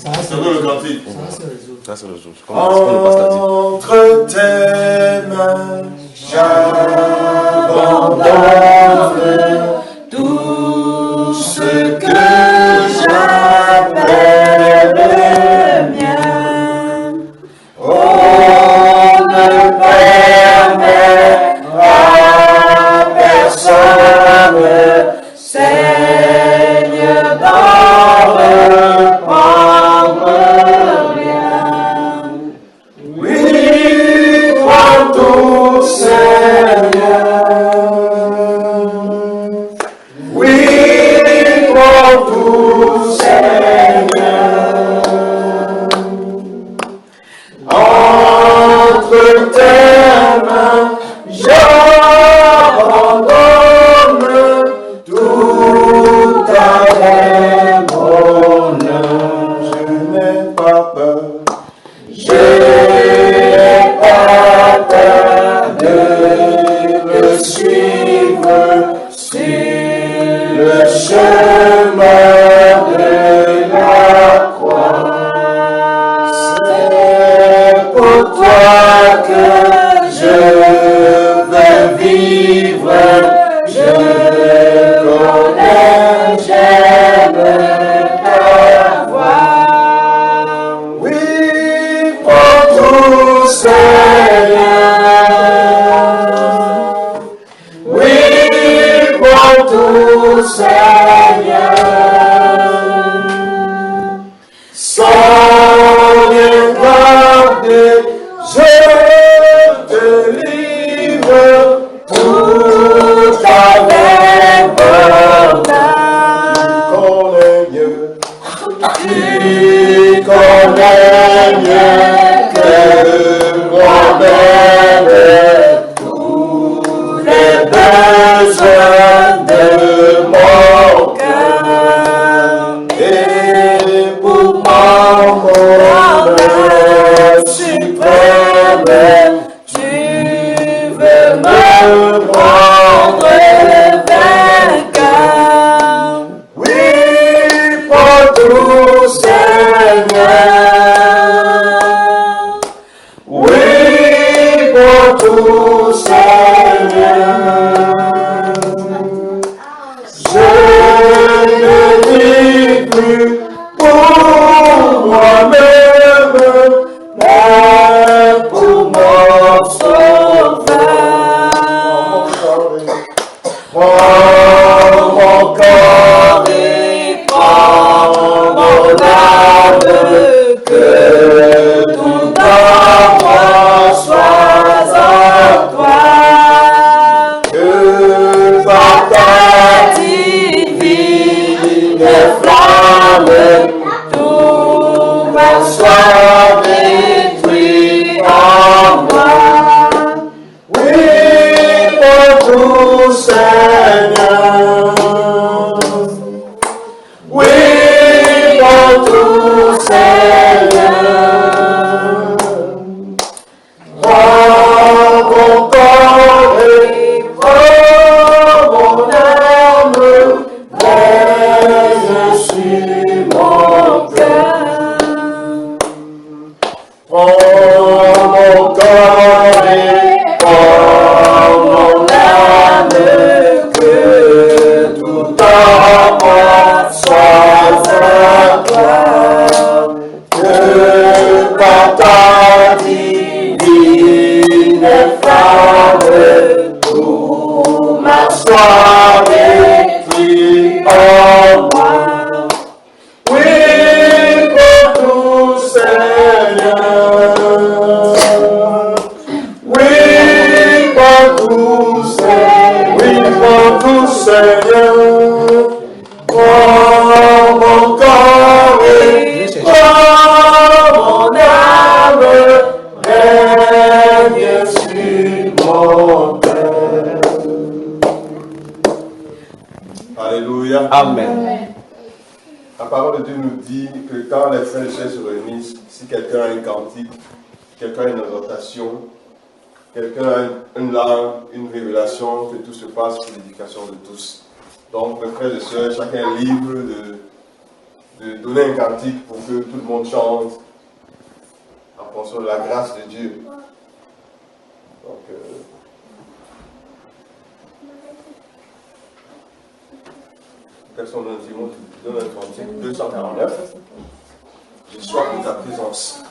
C'est le cantique. Ça, c'est le jour. Entre tes mains, j'abandonne tout ce que j'appelle le mien. Oh, ne permets à personne, Seigneur, d'en reprendre rien. Oui, prends tout, Seigneur. Oui, prends tout, Seigneur. Entre tes mains, j'abandonne tout avec bonheur. Je n'ai pas peur. Je n'ai pas peur de le suivre sur le chemin de la croix. C'est pour toi que je veux vivre. Je connais, j'aime ta voix. Oui, prends tout, Seigneur. Oui, prends tout, Seigneur. Sans rien garder, je te livre tout avec bonheur. Tu connais mieux que moi-même tous les besoins de mon cœur. Et pour mon bonheur suprême, tu veux me rendre vainqueur. Oui, prends tout, Seigneur. Oui, prends tout, Seigneur. Je ne vis plus pour moi-même, mais pour mon sauveur. Prends mon corps et prends mon âme, que tout en moi soit en toi. Que par ta divine flamme, tout mal soit détruit en moi. Oui, pour tout, Seigneur. Oui, pour tout, Seigneur. Prends mon corps et prends mon âme, veille sur mon cœur. Prends mon corps et prends mon âme, que tout en moi soit à toi. Que par ta divine flamme, tout mal soit détruit en moi. Oui, pour tout, Seigneur. Oui, pour tout, Seigneur. Oui, pour tout, Seigneur. Prends mon corps et prends mon âme, règne sur mon cœur. Alléluia. Amen. La parole de Dieu nous dit que quand les frères et sœurs se réunissent, si quelqu'un a un cantique, quelqu'un a une exhortation, quelqu'un a une langue, une révélation, que tout se passe pour l'édification de tous. Donc, mes frères et sœurs, chacun est libre de donner un cantique pour que tout le monde chante en fonction de la grâce de Dieu. Donc, personne ne donne un cantique 249. J'ai soif de ta présence.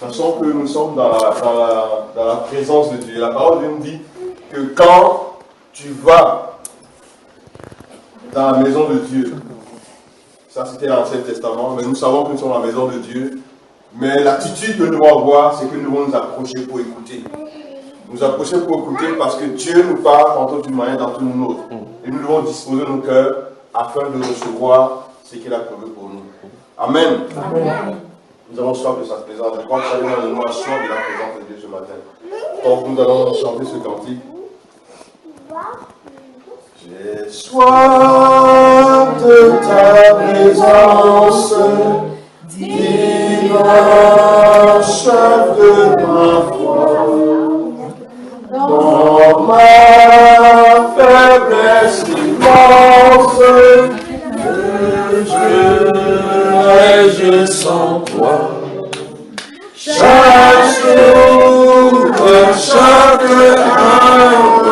De toute façon que nous sommes dans la présence de Dieu. La parole de Dieu nous dit que quand tu vas dans la maison de Dieu, ça c'était l'Ancien Testament, mais nous savons que nous sommes dans la maison de Dieu, mais l'attitude que nous devons avoir, c'est que nous devons nous approcher pour écouter. Nous approcher pour écouter parce que Dieu nous parle tantôt d'une manière, tantôt d'une autre. Et nous devons disposer nos cœurs afin de recevoir ce qu'il a prévu pour nous. Amen. Amen. Nous avons soif de sa présence. Je crois que chacun de nous a soif de la présence de Dieu ce matin. Donc nous allons chanter ce cantique. J'ai soif de ta présence, divin chef de ma foi. Dans ma faiblesse immense, je sans toi. Chaque jour, chaque heure,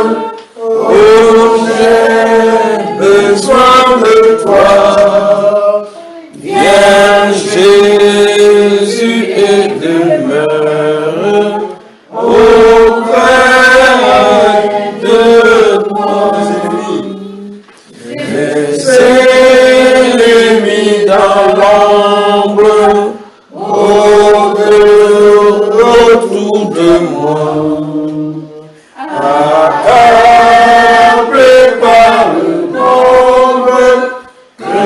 oh, j'ai besoin de toi. Viens Jésus et demeure auprès de moi. Les ennemis dans l'ombre, autour de moi, accablé par le nombre, que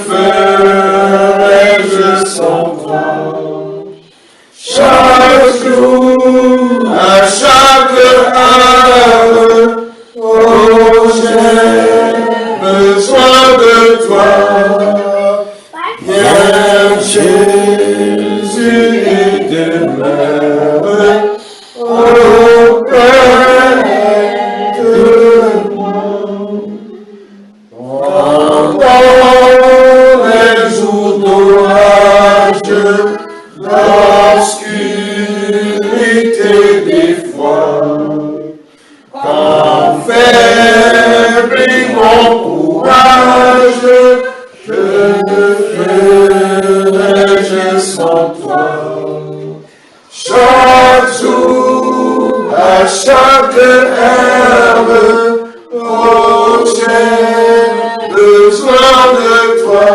ferais-je sans toi? Chaque jour, à chaque heure, oh, j'ai besoin de toi. Viens Jésus et demeure auprès de moi. Pendant les jours d'orage, l'obscurité des fois, quand faiblit mon courage, que ferais-je sans toi? Chaque jour, à chaque heure, oh, j'ai besoin de toi.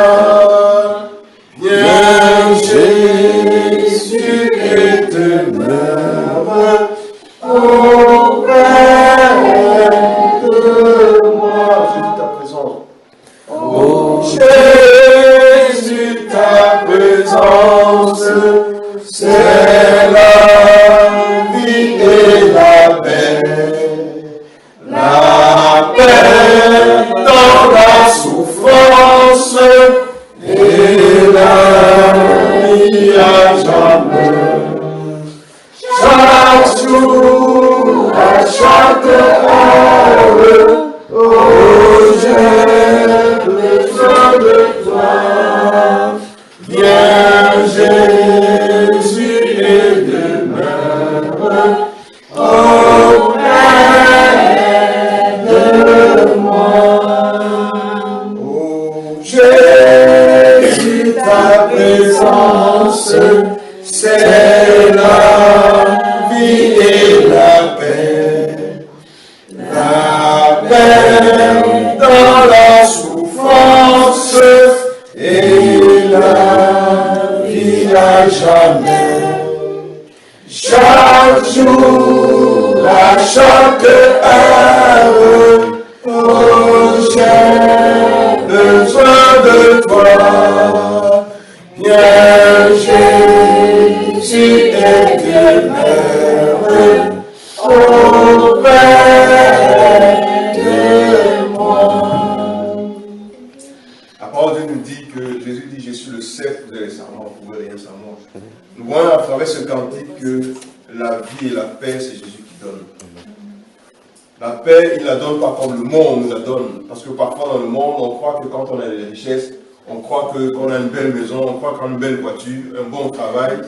Viens Jésus et demeure auprès de moi. Jésus, ta présence. Oh Jésus, ta présence, c'est la vie et la paix. La paix dans la souffrance et la vie à jamais. Chaque jour, à chaque heure, oh, j'ai besoin de toi. Viens Jésus et demeure auprès de moi. Oh Jésus, ta présence, c'est la vie et la paix. La paix dans la souffrance et la vie à jamais. Chaque jour, à chaque heure, oh, j'ai besoin de toi. Viens Jésus et demeure auprès de moi. La parole de Dieu nous dit que Jésus dit, je suis le cep, vous avez les serments, vous pouvez rien sans moi. Nous voyons à travers ce cantique que la vie et la paix, c'est Jésus qui donne. La paix, il ne la donne pas comme le monde nous la donne. Parce que parfois dans le monde, on croit que quand on a des richesses, on croit qu'on a une belle maison, on croit qu'on a une belle voiture, un bon travail.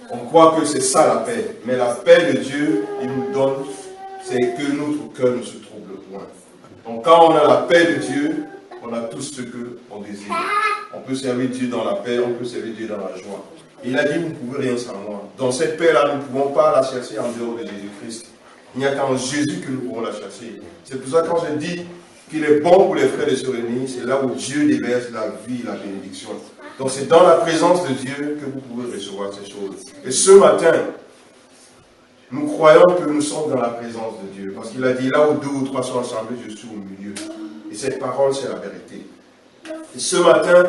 On croit que c'est ça la paix. Mais la paix de Dieu, il nous donne, c'est que notre cœur ne se trouble point. Donc quand on a la paix de Dieu, on a tout ce qu'on désire. On peut servir Dieu dans la paix, on peut servir Dieu dans la joie. Il a dit, vous ne pouvez rien sans moi. Dans cette paix-là, nous ne pouvons pas la chercher en dehors de Jésus-Christ. Il n'y a qu'en Jésus que nous pouvons la chercher. C'est pour ça que quand je dis qu'il est bon pour les frères de se réunir, c'est là où Dieu déverse la vie, la bénédiction. Donc c'est dans la présence de Dieu que vous pouvez recevoir ces choses. Et ce matin, nous croyons que nous sommes dans la présence de Dieu. Parce qu'il a dit, là où 2 ou 3 sont assemblés, je suis au milieu. Et cette parole, c'est la vérité. Et ce matin,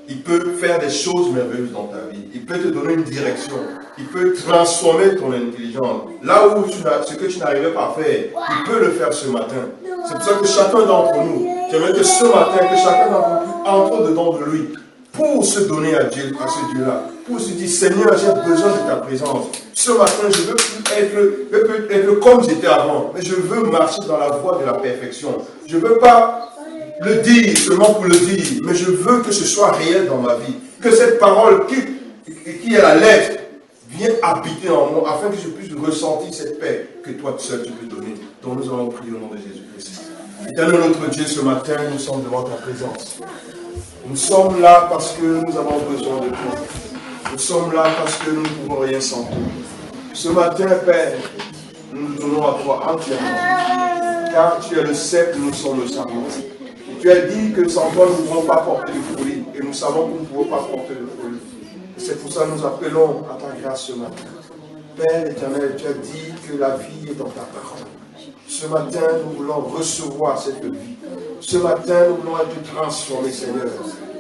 il peut faire des choses merveilleuses dans ta vie. Il peut te donner une direction. Il peut transformer ton intelligence. Là où ce que tu n'arrivais pas à faire, il peut le faire ce matin. C'est pour ça que chacun d'entre nous, j'aimerais que ce matin, que chacun d'entre nous entre dedans de lui pour se donner à Dieu, à ce Dieu-là. Pour se dire, Seigneur, j'ai besoin de ta présence. Ce matin, je veux plus être comme j'étais avant, mais je veux marcher dans la voie de la perfection. Je ne veux pas le dire seulement pour le dire, mais je veux que ce soit réel dans ma vie. Que cette parole qui est la lettre vienne habiter en moi, afin que je puisse ressentir cette paix que toi seul tu peux donner. Donc nous allons prier au nom de Jésus-Christ. Éternel notre Dieu, ce matin, nous sommes devant ta présence. Nous sommes là parce que nous avons besoin de toi. Nous sommes là parce que nous ne pouvons rien sans toi. Ce matin, Père, nous nous donnons à toi entièrement. Car tu es le cep, nous sommes le sarment. Tu as dit que sans toi, nous ne pouvons pas porter de fruits. Et nous savons que nous ne pouvons pas porter de fruits. Et c'est pour ça que nous appelons à ta grâce ce matin. Père éternel, tu as dit que la vie est dans ta parole. Ce matin, nous voulons recevoir cette vie. Ce matin, nous voulons être transformés, Seigneur,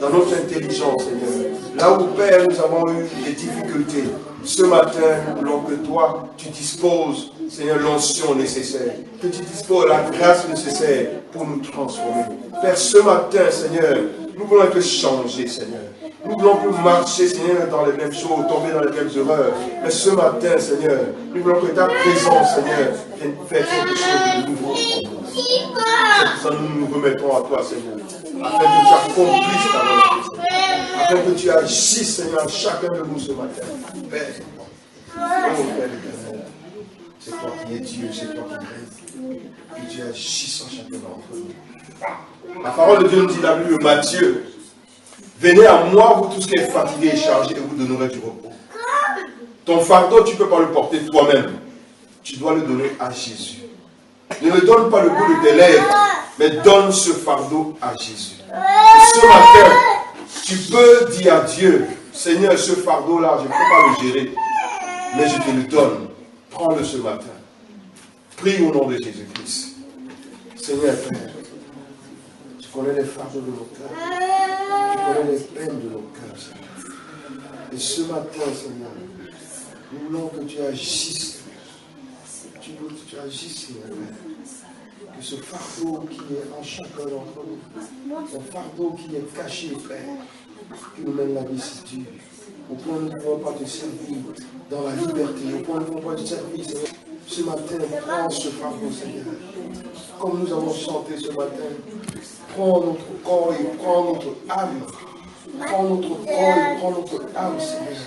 dans notre intelligence, Seigneur. Là où, Père, nous avons eu des difficultés, ce matin, nous voulons que toi, tu disposes, Seigneur, l'onction nécessaire, que tu disposes la grâce nécessaire pour nous transformer. Père, ce matin, Seigneur, nous voulons être changés, Seigneur. Nous voulons plus marcher, Seigneur, dans les mêmes choses, tomber dans les mêmes erreurs. Mais ce matin, Seigneur, nous voulons que ta présence, Seigneur, vienne faire quelque chose de nouveau pour nous. C'est pour ça que nous nous remettons à toi, Seigneur, afin que tu accomplisses ta volonté, Seigneur. Afin que tu agisses, Seigneur, chacun de nous ce matin. Père, oh Père éternel, c'est toi qui es Dieu, c'est toi qui règnes. Que tu agisses en chacun d'entre nous. La parole de Dieu nous dit dans la Bible de Matthieu, venez à moi, vous tous qui êtes fatigués et chargés, et vous donnerez du repos. Ton fardeau, tu ne peux pas le porter toi-même. Tu dois le donner à Jésus. Ne le donne pas le bout de tes lèvres, mais donne ce fardeau à Jésus. Et ce matin, tu peux dire à Dieu, Seigneur, ce fardeau-là, je ne peux pas le gérer, mais je te le donne. Prends-le ce matin. Prie au nom de Jésus-Christ. Seigneur Père, tu connais les fardeaux de nos cœurs. Tu connais les peines de nos cœurs, Seigneur. Et ce matin, Seigneur, nous voulons que tu agisses. Tu agisses, Seigneur. Que ce fardeau qui est en chacun d'entre nous, ce fardeau qui est caché, Père, qui nous mène la vicissitude, au point où nous ne pouvons pas te servir dans la liberté, au point où nous ne pouvons pas te servir, Seigneur. Ce matin, prends ce fardeau, Seigneur. Comme nous avons chanté ce matin, prends notre corps et prends notre âme. Prends notre corps et prends notre âme, Seigneur.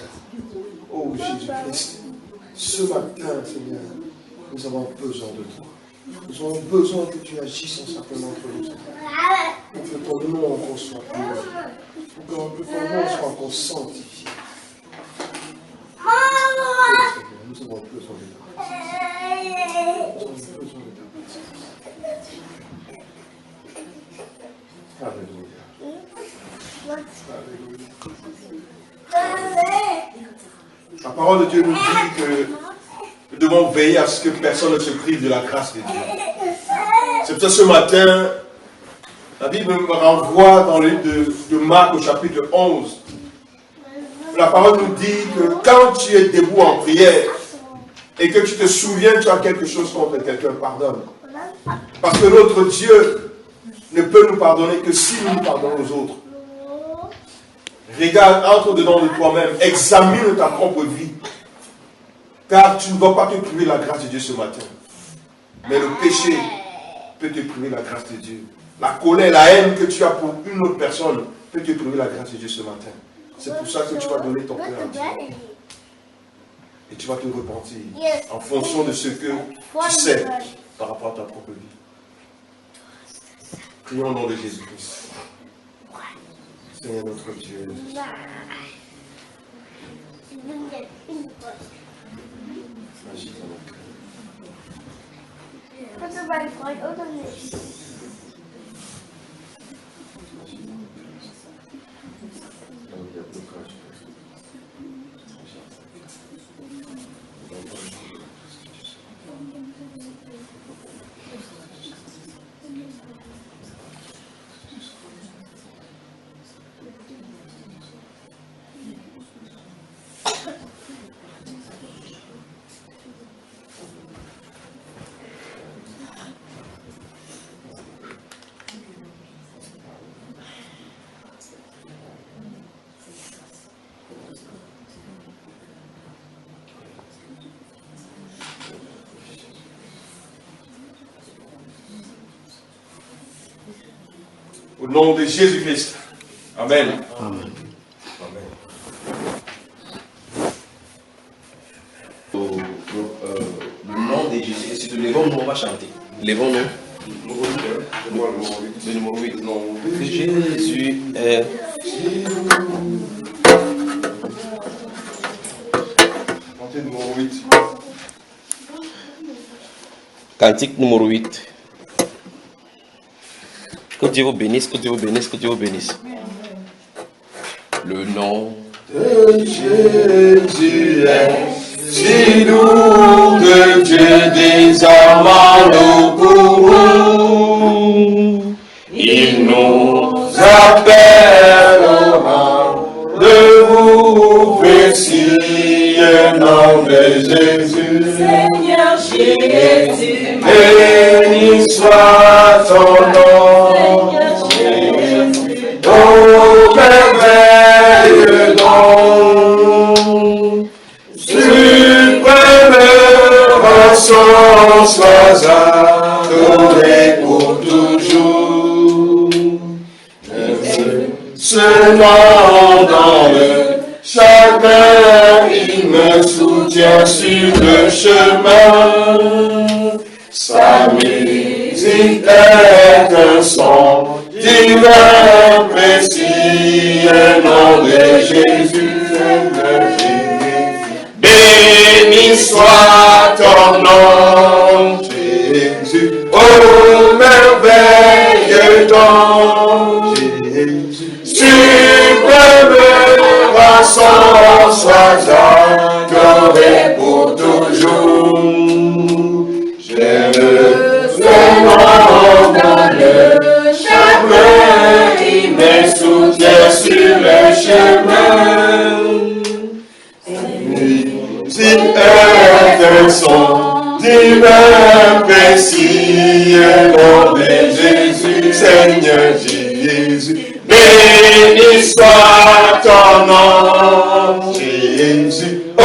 Oh Jésus-Christ, ce matin, Seigneur, nous avons besoin de toi. Nous avons besoin que tu agisses en chacun d'entre nous, Seigneur. Pour que ton nom encore soit pur. Pour que ton nom soit encore sanctifié. Oh, Seigneur, nous avons besoin de toi. Nous avons besoin de ta présence. Alléluia. Alléluia. La parole de Dieu nous dit que nous devons veiller à ce que personne ne se prive de la grâce de Dieu. C'est pour ça ce matin, la Bible me renvoie dans le livre de Marc au chapitre 11. La parole nous dit que quand tu es debout en prière et que tu te souviens que tu as quelque chose contre quelqu'un, pardonne. Parce que notre Dieu ne peut nous pardonner que si nous nous pardonnons aux autres. Regarde, entre dedans de toi-même, examine ta propre vie. Car tu ne vas pas te priver de la grâce de Dieu ce matin. Mais le péché peut te priver la grâce de Dieu. La colère, la haine que tu as pour une autre personne peut te priver la grâce de Dieu ce matin. C'est pour ça que tu vas donner ton cœur à Dieu. Et tu vas te repentir en fonction de ce que tu sais par rapport à ta propre vie. Prions au nom de Jésus-Christ. Seigneur notre Dieu. Agis dans notre cœur. Au nom de Jésus-Christ. Amen. Amen. Le nom de Jésus-Christ. Levons-nous, on va chanter. Levons-nous. Le numéro 8. Non. Jésus est. Chantez numéro 8. Cantique numéro 8. Que Dieu vous bénisse, que Dieu vous bénisse, que Dieu vous bénisse. Le nom de Jésus est si doux que Dieu désormais nous courons. Il nous appellera de vous précieux nom de Jésus. Seigneur Jésus, béni soit ton nom. Oh, merveilleux nom, suprême rançon, sois adoré pour toujours. Ce nom dans le chagrin, il me soutient sur le chemin. Sa musique est un son divin, précis, nom de Jésus, béni soit ton nom, Jésus, oh merveilleux don, Jésus, suprême rançon, sois adoré pour toujours. J'aime le nom dans le il me soutient sur le chemin. Musique est un son divin, précis, nom de Jésus, Seigneur Jésus. Béni soit ton nom, Jésus. Oh,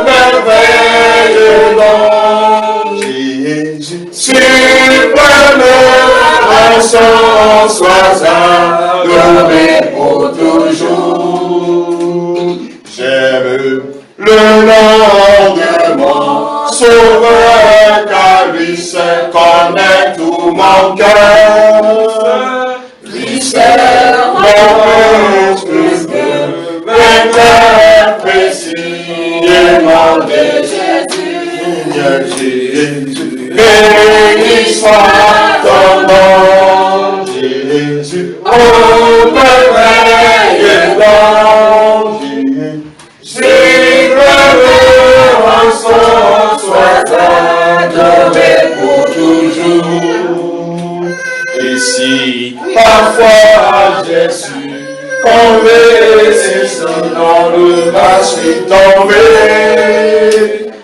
merveilleux nom, Jésus. Suprême rançon, sois adoré pour toujours. J'aime le nom de mon Sauveur, car lui seul connaît tout mon cœur. Lui seul mon vainqueur précis, nom de Jésus, Seigneur Jésus. Béni soit ton nom, Jésus, oh merveilleux nom, Jésus, rançon, sois adoré pour toujours. Et si parfois j'ai su tomber, c'est son nom le va suis tombé,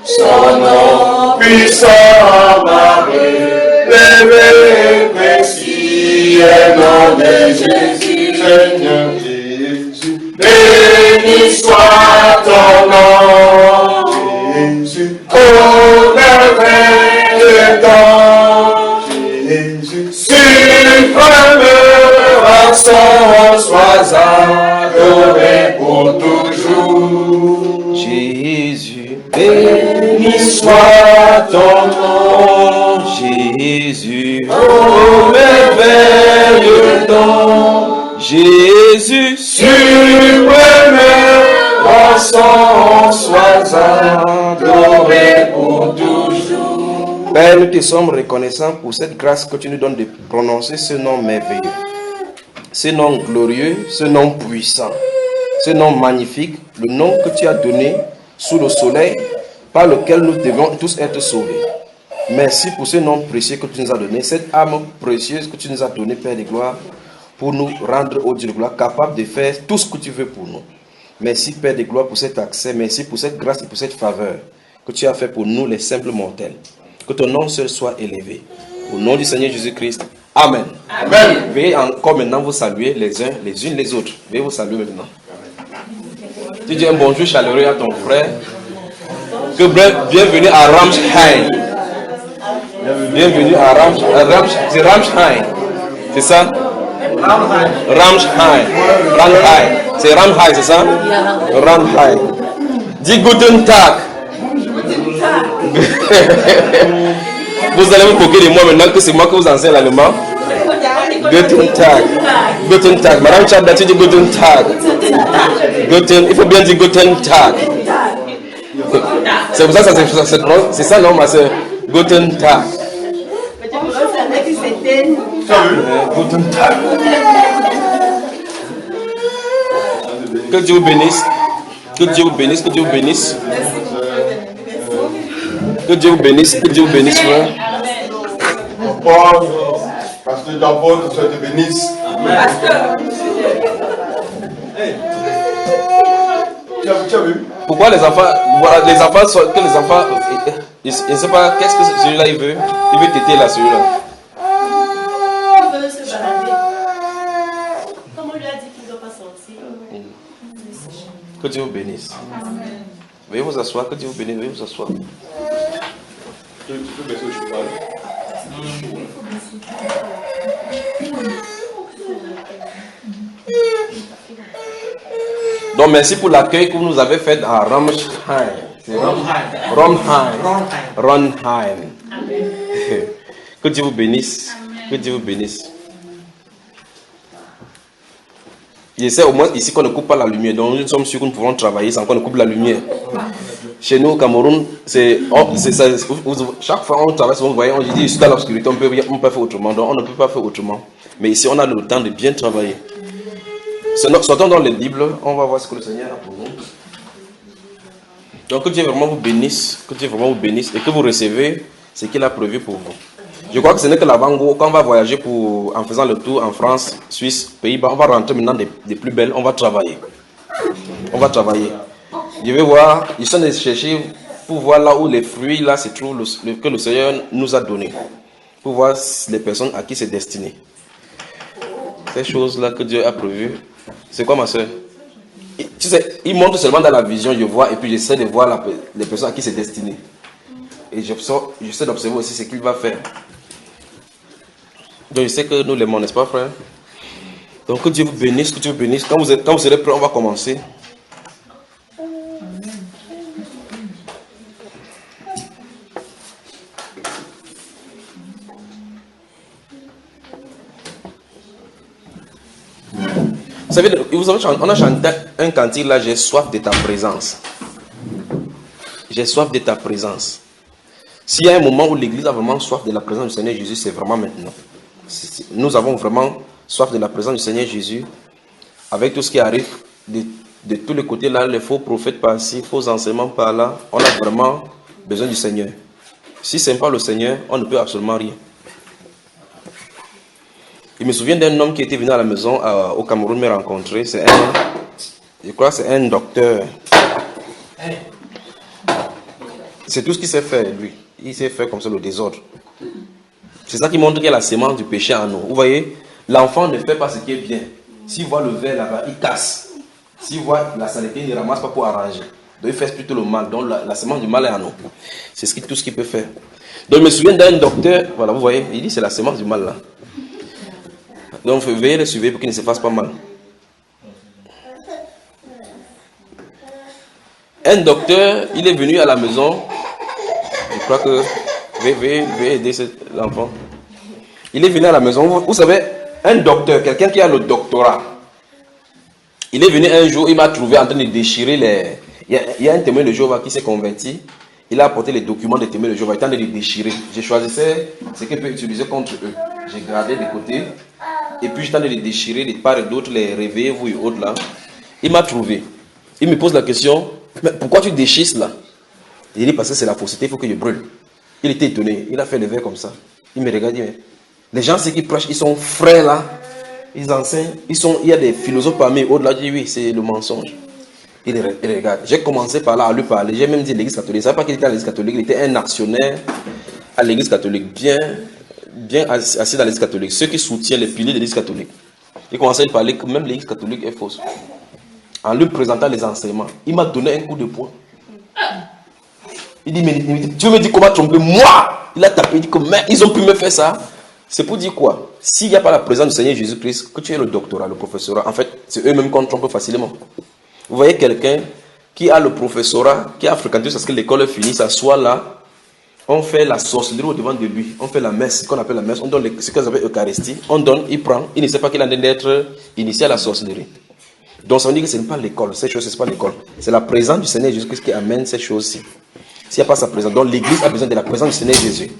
son nom puissant m'a relevé, précis nom de Jésus, Seigneur Jésus. Béni soit ton nom, Jésus, oh merveilleux nom, Jésus. Jésus, suprême, ton sang soit adoré pour toujours. Père, nous te sommes reconnaissants pour cette grâce que tu nous donnes de prononcer ce nom merveilleux, ce nom glorieux, ce nom puissant, ce nom magnifique, le nom que tu as donné sous le soleil, par lequel nous devons tous être sauvés. Merci pour ce nom précieux que tu nous as donné, cette âme précieuse que tu nous as donnée, Père de gloire, pour nous rendre, au Dieu de gloire, capable de faire tout ce que tu veux pour nous. Merci, Père de gloire, pour cet accès. Merci pour cette grâce et pour cette faveur que tu as fait pour nous, les simples mortels. Que ton nom seul soit élevé. Au nom du Seigneur Jésus-Christ. Amen. Amen. Veuillez encore maintenant vous saluer les uns les unes les autres. Veuillez vous saluer maintenant. Tu dis un bonjour chaleureux à ton frère. Que bienvenue à Ramsheim. Bienvenue à Ramsheim. C'est Ramsheim. C'est ça? Ramsheim. C'est Ramsheim, c'est ça? Ramsheim. Dis Guten Tag. Vous allez vous moquer de moi maintenant que c'est moi que vous enseigne l'allemand. Guten Tag. Guten Tag. Madame Chadda, tu dis Guten Tag. Il faut bien dire Guten Tag. C'est pour ça que ça prononce. C'est ça, non, ma soeur? Guten Tag. Guten Tag. Que Dieu vous bénisse. Que Dieu vous bénisse. Que Dieu vous bénisse. Que Dieu vous bénisse. Que Dieu vous bénisse, frère. Pasteur Jean-Paul, que Dieu te bénisse. Tu as vu? Pourquoi les enfants, voilà, que les enfants, ils ne savent pas qu'est-ce que celui-là il veut téter là, celui-là. Il veut se balader. Comme on lui a dit qu'il ne doit pas sortir. Que Dieu vous bénisse. Veuillez vous asseoir, que Dieu vous bénisse, veuillez vous asseoir. Tu peux baisser le cheval. Donc merci pour l'accueil que vous nous avez fait à Ramsheim. Ronheim. Que Dieu vous bénisse. Que Dieu vous bénisse. J'essaie au moins ici qu'on ne coupe pas la lumière. Donc nous sommes sûrs que nous pouvons travailler sans qu'on ne coupe la lumière. Chez nous au Cameroun, chaque fois on travaille, vous voyez, on dit jusqu'à l'obscurité, on peut faire autrement. Donc on ne peut pas faire autrement. Mais ici on a le temps de bien travailler. Sortons dans les Bibles, on va voir ce que le Seigneur a pour nous. Donc que Dieu vraiment vous bénisse, et que vous recevez ce qu'il a prévu pour vous. Je crois que ce n'est que l'avant-goût. Quand on va voyager en faisant le tour en France, Suisse, Pays-Bas, on va rentrer maintenant des plus belles, on va travailler. Je vais voir, ils sont allés chercher pour voir là où les fruits là se trouvent que le Seigneur nous a donné. Pour voir les personnes à qui c'est destiné. Ces choses-là que Dieu a prévues. C'est quoi ma soeur? Tu sais, il montre seulement dans la vision, je vois, et puis j'essaie de voir les personnes à qui c'est destiné. Et j'essaie d'observer aussi ce qu'il va faire. Donc je sais que nous l'aimons, n'est-ce pas, frère? Donc que Dieu vous bénisse, que Dieu vous bénisse. Quand vous serez prêts, on va commencer. Vous savez, on a chanté un cantique là, j'ai soif de ta présence. J'ai soif de ta présence. S'il y a un moment où l'église a vraiment soif de la présence du Seigneur Jésus, c'est vraiment maintenant. Nous avons vraiment soif de la présence du Seigneur Jésus. Avec tout ce qui arrive de tous les côtés là, les faux prophètes par-ci, faux enseignements par-là, on a vraiment besoin du Seigneur. Si ce n'est pas le Seigneur, on ne peut absolument rien. Je me souviens d'un homme qui était venu à la maison au Cameroun me rencontrer. Je crois que c'est un docteur. C'est tout ce qu'il sait faire, lui. Il sait faire comme ça le désordre. C'est ça qui montre qu'il y a la sémence du péché en nous. Vous voyez, l'enfant ne fait pas ce qui est bien. S'il voit le verre là-bas, il casse. S'il voit la saleté, il ne ramasse pas pour arranger. Donc il fait plutôt le mal. Donc la sémence du mal est en nous. C'est tout ce qu'il peut faire. Donc je me souviens d'un docteur, voilà, vous voyez, il dit c'est la sémence du mal là. Donc, il faut veiller les suivre pour qu'ils ne se fassent pas mal. Un docteur, il est venu à la maison. Je crois que... Veuillez aider l'enfant. Il est venu à la maison. Vous savez, un docteur, quelqu'un qui a le doctorat, Il est venu un jour, il m'a trouvé en train de déchirer les... Il y a un témoin de Jéhovah qui s'est converti. Il a apporté les documents des témoins de Jéhovah. Il était en train de les déchirer. J'ai choisi ce qu'il peut utiliser contre eux. J'ai gardé de côté. Et puis j'étais en train de les déchirer de part et d'autre, les réveillez-vous et autres là. Il m'a trouvé. Il me pose la question, mais pourquoi tu déchires cela? Il dit parce que c'est la fausseté, il faut que je brûle. Il était étonné. Il a fait le verre comme ça. Il me regarde, il dit, mais les gens, ceux qui prêchent, ils sont frères là. Ils enseignent. Il y a des philosophes parmi eux. Au-delà, je dis oui, c'est le mensonge. Il regarde. J'ai commencé par là à lui parler. J'ai même dit l'église catholique. Je ne savais pas qu'il était à l'église catholique. Il était un actionnaire à l'église catholique. Bien assis dans l'église catholique. Ceux qui soutiennent les piliers de l'église catholique. Il commençait à lui parler que même l'église catholique est fausse. En lui présentant les enseignements, il m'a donné un coup de poing. Il dit, mais tu me dis comment tromper moi? Il a tapé, il dit, comment ils ont pu me faire ça? C'est pour dire quoi? S'il n'y a pas la présence du Seigneur Jésus-Christ, que tu aies le doctorat, le professorat, en fait, c'est eux-mêmes qu'on trompe facilement. Vous voyez quelqu'un qui a le professorat, qui a fréquenté jusqu'à ce que l'école finisse, s'assoit là, on fait la sorcellerie au devant de lui, on fait la messe, ce qu'on appelle la messe, on donne ce qu'on appelle l'Eucharistie, on donne, il prend, il ne sait pas qu'il est en train d'être initié à la sorcellerie. Donc ça veut dire que ce n'est pas l'école, ces choses, ce n'est pas l'école. C'est la présence du Seigneur Jésus-Christ qui amène ces choses-ci. S'il n'y a pas sa présence, donc l'église a besoin de la présence du Seigneur Jésus.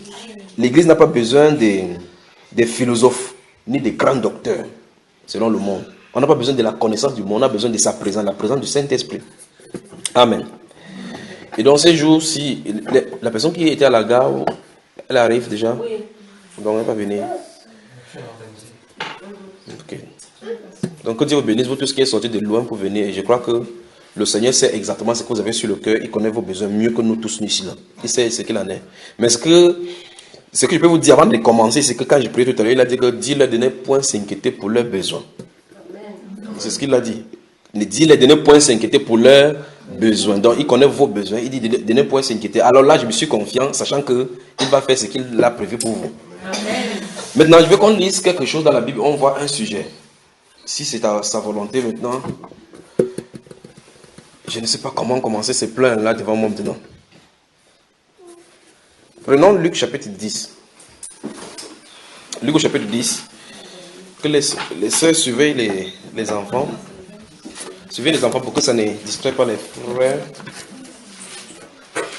L'église n'a pas besoin des philosophes, ni des grands docteurs, selon le monde. On n'a pas besoin de la connaissance du monde, on a besoin de sa présence, la présence du Saint-Esprit. Amen. Et donc ces jours, si la personne qui était à la gare, elle arrive déjà? Oui. Donc elle ne va pas venir. Ok. Donc que Dieu vous bénisse, vous tous qui êtes sortis de loin pour venir. Et je crois que le Seigneur sait exactement ce que vous avez sur le cœur. Il connaît vos besoins mieux que nous tous ici là. Il sait ce qu'il en est. Mais ce que je peux vous dire avant de commencer, c'est que quand j'ai prié tout à l'heure, il a dit que dis-leur de ne point s'inquiéter pour leurs besoins. C'est ce qu'il a dit. Dis-leur de ne point s'inquiéter pour leurs besoins. Donc il connaît vos besoins. Il dit de ne point s'inquiéter. Alors là, je me suis confiant, sachant qu'il va faire ce qu'il a prévu pour vous. Amen. Maintenant, je veux qu'on lise quelque chose dans la Bible. On voit un sujet. Si c'est à sa volonté maintenant, je ne sais pas comment commencer ces plans là devant moi maintenant. Prenons Luc chapitre 10. Luc au chapitre 10. Que les sœurs surveillent les enfants. Surveillez les enfants pour que ça ne distrait pas les frères.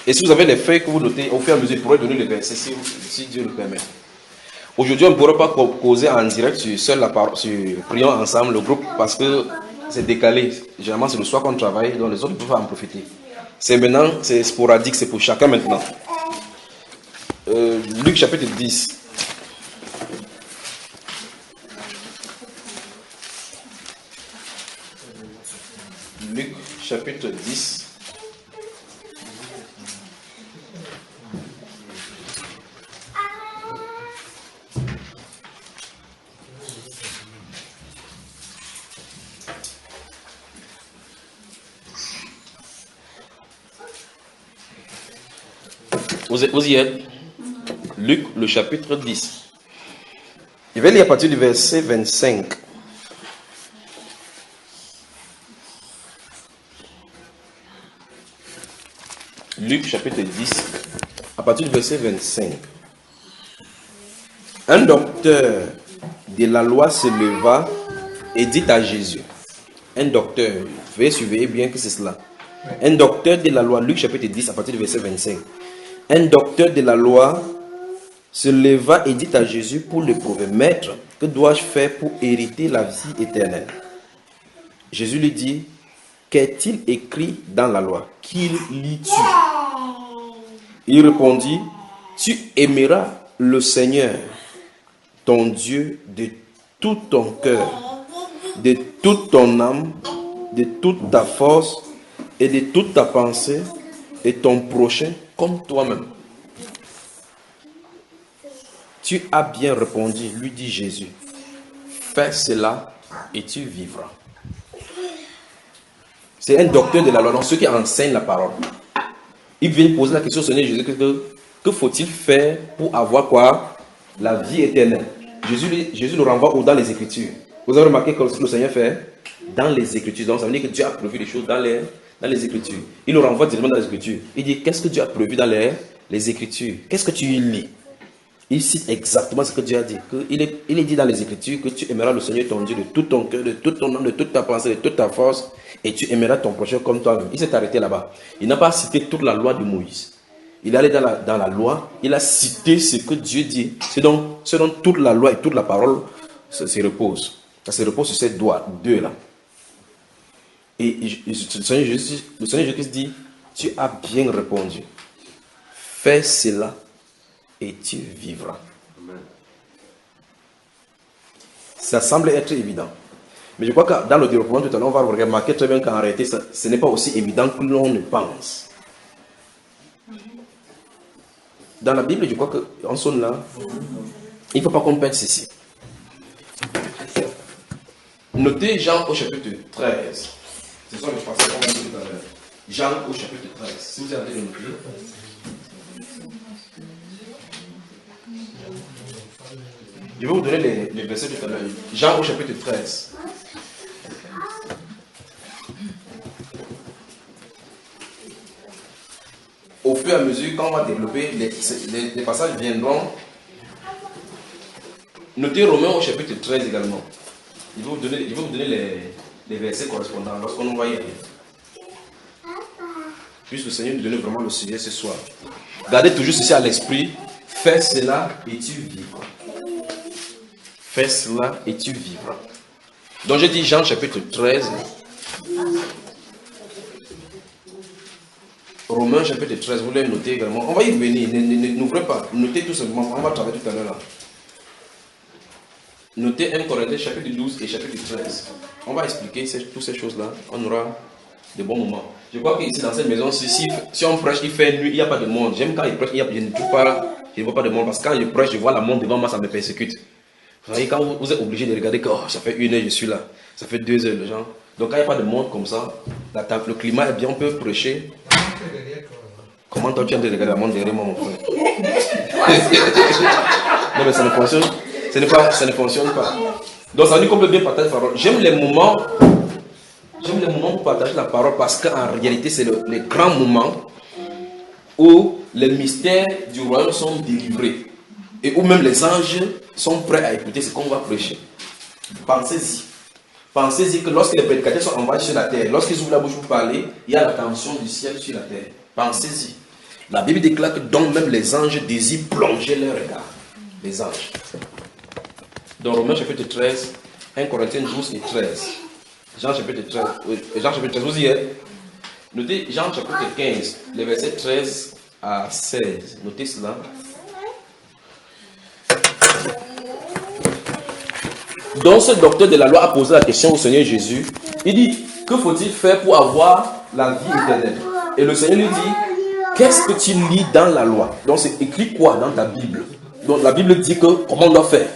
Et si vous avez les feuilles que vous notez, au fur et à mesure, vous pourrez donner les versets si Dieu le permet. Aujourd'hui, on ne pourra pas causer en direct sur la parole, sur prions ensemble, le groupe, parce que c'est décalé. Généralement, c'est le soir qu'on travaille, donc les autres peuvent en profiter. C'est maintenant, c'est sporadique, c'est pour chacun maintenant. Luc chapitre 10. Luc chapitre 10. Vous y êtes? Luc, le chapitre 10. Je vais lire à partir du verset 25. Luc, chapitre 10, à partir du verset 25. Un docteur de la loi se leva et dit à Jésus. Un docteur, veuillez surveiller bien que c'est cela. Un docteur de la loi, Luc chapitre 10, à partir du verset 25. Un docteur de la loi se leva et dit à Jésus pour le prouver, Maître, que dois-je faire pour hériter la vie éternelle? Jésus lui dit, qu'est-il écrit dans la loi? Qu'il lis-tu? Il répondit, tu aimeras le Seigneur, ton Dieu, de tout ton cœur, de toute ton âme, de toute ta force et de toute ta pensée, et ton prochain comme toi-même. Tu as bien répondu, lui dit Jésus. Fais cela et tu vivras. C'est un docteur de la loi, donc ceux qui enseignent la parole. Il vient poser la question au Seigneur Jésus, que faut-il faire pour avoir quoi? La vie éternelle. Jésus le renvoie dans les Écritures. Vous avez remarqué que ce que le Seigneur fait dans les Écritures. Donc ça veut dire que Dieu a prévu les choses dans les Écritures. Il le renvoie directement dans les Écritures. Il dit, qu'est-ce que Dieu a prévu dans les Écritures? Qu'est-ce que tu y lis? il cite exactement ce que Dieu a dit. Il est dit dans les Écritures que tu aimeras le Seigneur ton Dieu de tout ton cœur, de tout ton âme, de toute ta pensée, de toute ta force, et tu aimeras ton prochain comme toi-même. Il s'est arrêté là-bas. Il n'a pas cité toute la loi de Moïse. Il est allé dans la loi, il a cité ce que Dieu dit. C'est donc toute la loi et toute la parole se repose. Ça se repose sur ces deux-là. Et le Seigneur Jésus dit, tu as bien répondu. Fais cela et tu vivras. Amen. Ça semble être évident. Mais je crois que dans le développement tout à l'heure, on va remarquer très bien qu'en réalité, ce n'est pas aussi évident que l'on ne pense. Dans la Bible, je crois qu'en son là, il ne faut pas qu'on perde ceci. Notez Jean au chapitre 13. Ce sont les passages qu'on va lire tout à l'heure. Jean au chapitre 13. Si vous avez le noter. Je vais vous donner les versets tout à l'heure. Jean au chapitre 13. Au fur et à mesure, quand on va développer, les passages viendront. Notez Romains au chapitre 13 également. Je vais vous donner les versets correspondants lorsqu'on va y aller. Puisse le Seigneur nous donner vraiment le sujet ce soir. Gardez toujours ceci à l'esprit. Fais cela et tu vivras. Fais cela et tu vivras. Donc j'ai dit Jean chapitre 13. Romains chapitre 13, vous l'avez noté également. On va y revenir, n'ouvrez pas, notez tout simplement, on va travailler tout à l'heure là. Notez 1 Corinthiens chapitre 12 et chapitre 13. On va expliquer toutes ces choses-là, on aura de bons moments. Je crois qu'ici dans cette maison, si on prêche, il fait nuit, il n'y a pas de monde. J'aime quand il prêche, je ne vois pas de monde, parce que quand je prêche, je vois la monde devant moi, ça me persécute. Vous voyez, quand vous êtes obligé de regarder que ça fait 1 heure, je suis là, ça fait 2 heures, les gens. Donc quand il n'y a pas de monde comme ça, le climat est bien, on peut prêcher. Comment toi tu viens de regarder la montre derrière moi, mon frère? Non mais ça ne fonctionne, ça ne fonctionne pas. Donc ça veut dire qu'on peut bien partager la parole. J'aime les moments pour partager la parole parce qu'en réalité c'est les grands moments où les mystères du royaume sont délivrés et où même les anges sont prêts à écouter ce qu'on va prêcher. Pensez-y. Pensez-y que lorsque les prédicateurs sont envoyés sur la terre, lorsqu'ils ouvrent la bouche pour parler, il y a l'attention du ciel sur la terre. Pensez-y. La Bible déclare que donc même les anges désirent plonger leur regard. Les anges. Dans Romains chapitre 13, 1 Corinthiens 12 et 13. Jean chapitre 13, vous y êtes. Notez Jean chapitre 15, les versets 13 à 16. Notez cela. Donc ce docteur de la loi a posé la question au Seigneur Jésus. Il dit, que faut-il faire pour avoir la vie éternelle? Et le Seigneur lui dit, qu'est-ce que tu lis dans la loi? Donc c'est écrit quoi dans ta Bible? Donc la Bible dit que comment on doit faire.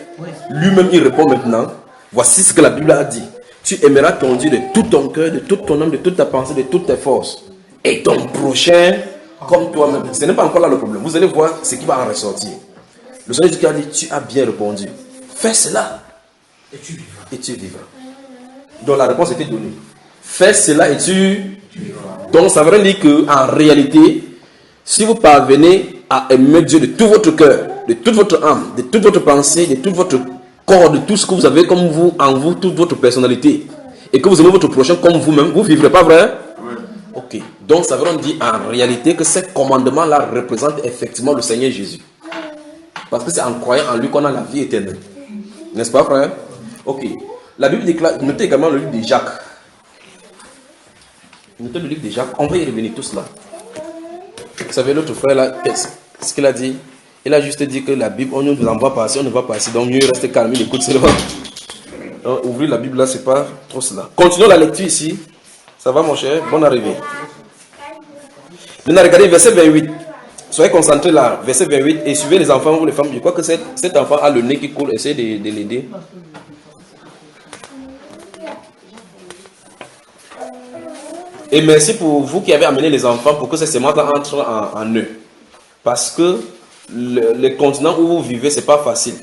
Lui-même il répond maintenant, voici ce que la Bible a dit. Tu aimeras ton Dieu de tout ton cœur, de toute ton âme, de toute ta pensée, de toutes tes forces. Et ton prochain comme toi-même. Ce n'est pas encore là le problème. Vous allez voir ce qui va en ressortir. Le Seigneur Jésus a dit, tu as bien répondu. Fais cela. Et tu vivras. Donc la réponse était donnée. Fais cela et tu vivras. Donc ça veut dire qu'en réalité, si vous parvenez à aimer Dieu de tout votre cœur, de toute votre âme, de toute votre pensée, de tout votre corps, de tout ce que vous avez comme vous, en vous, toute votre personnalité, et que vous aimez votre prochain comme vous-même, vous ne vivrez pas vrai? Oui. Ok. Donc ça veut dire en réalité que ces commandements-là représentent effectivement le Seigneur Jésus. Parce que c'est en croyant en lui qu'on a la vie éternelle. N'est-ce pas, frère? Ok. La Bible déclare, notez également le livre de Jacques. Notez le livre de Jacques. On va y revenir tous là. Vous savez, l'autre frère là, ce qu'il a dit? Il a juste dit que la Bible, on ne nous envoie pas ici, on ne va pas ici. Donc mieux rester calme, il écoute seulement. Donc, ouvrir la Bible là, c'est pas trop cela. Continuons la lecture ici. Ça va mon cher? Bonne arrivée. Maintenant, regardez verset 28. Soyez concentrés là, verset 28. Et suivez les enfants ou les femmes. Je crois que cet enfant a le nez qui coule. Essayez de l'aider. Et merci pour vous qui avez amené les enfants pour que ces semences entrent en eux. Parce que le continent où vous vivez, ce n'est pas facile.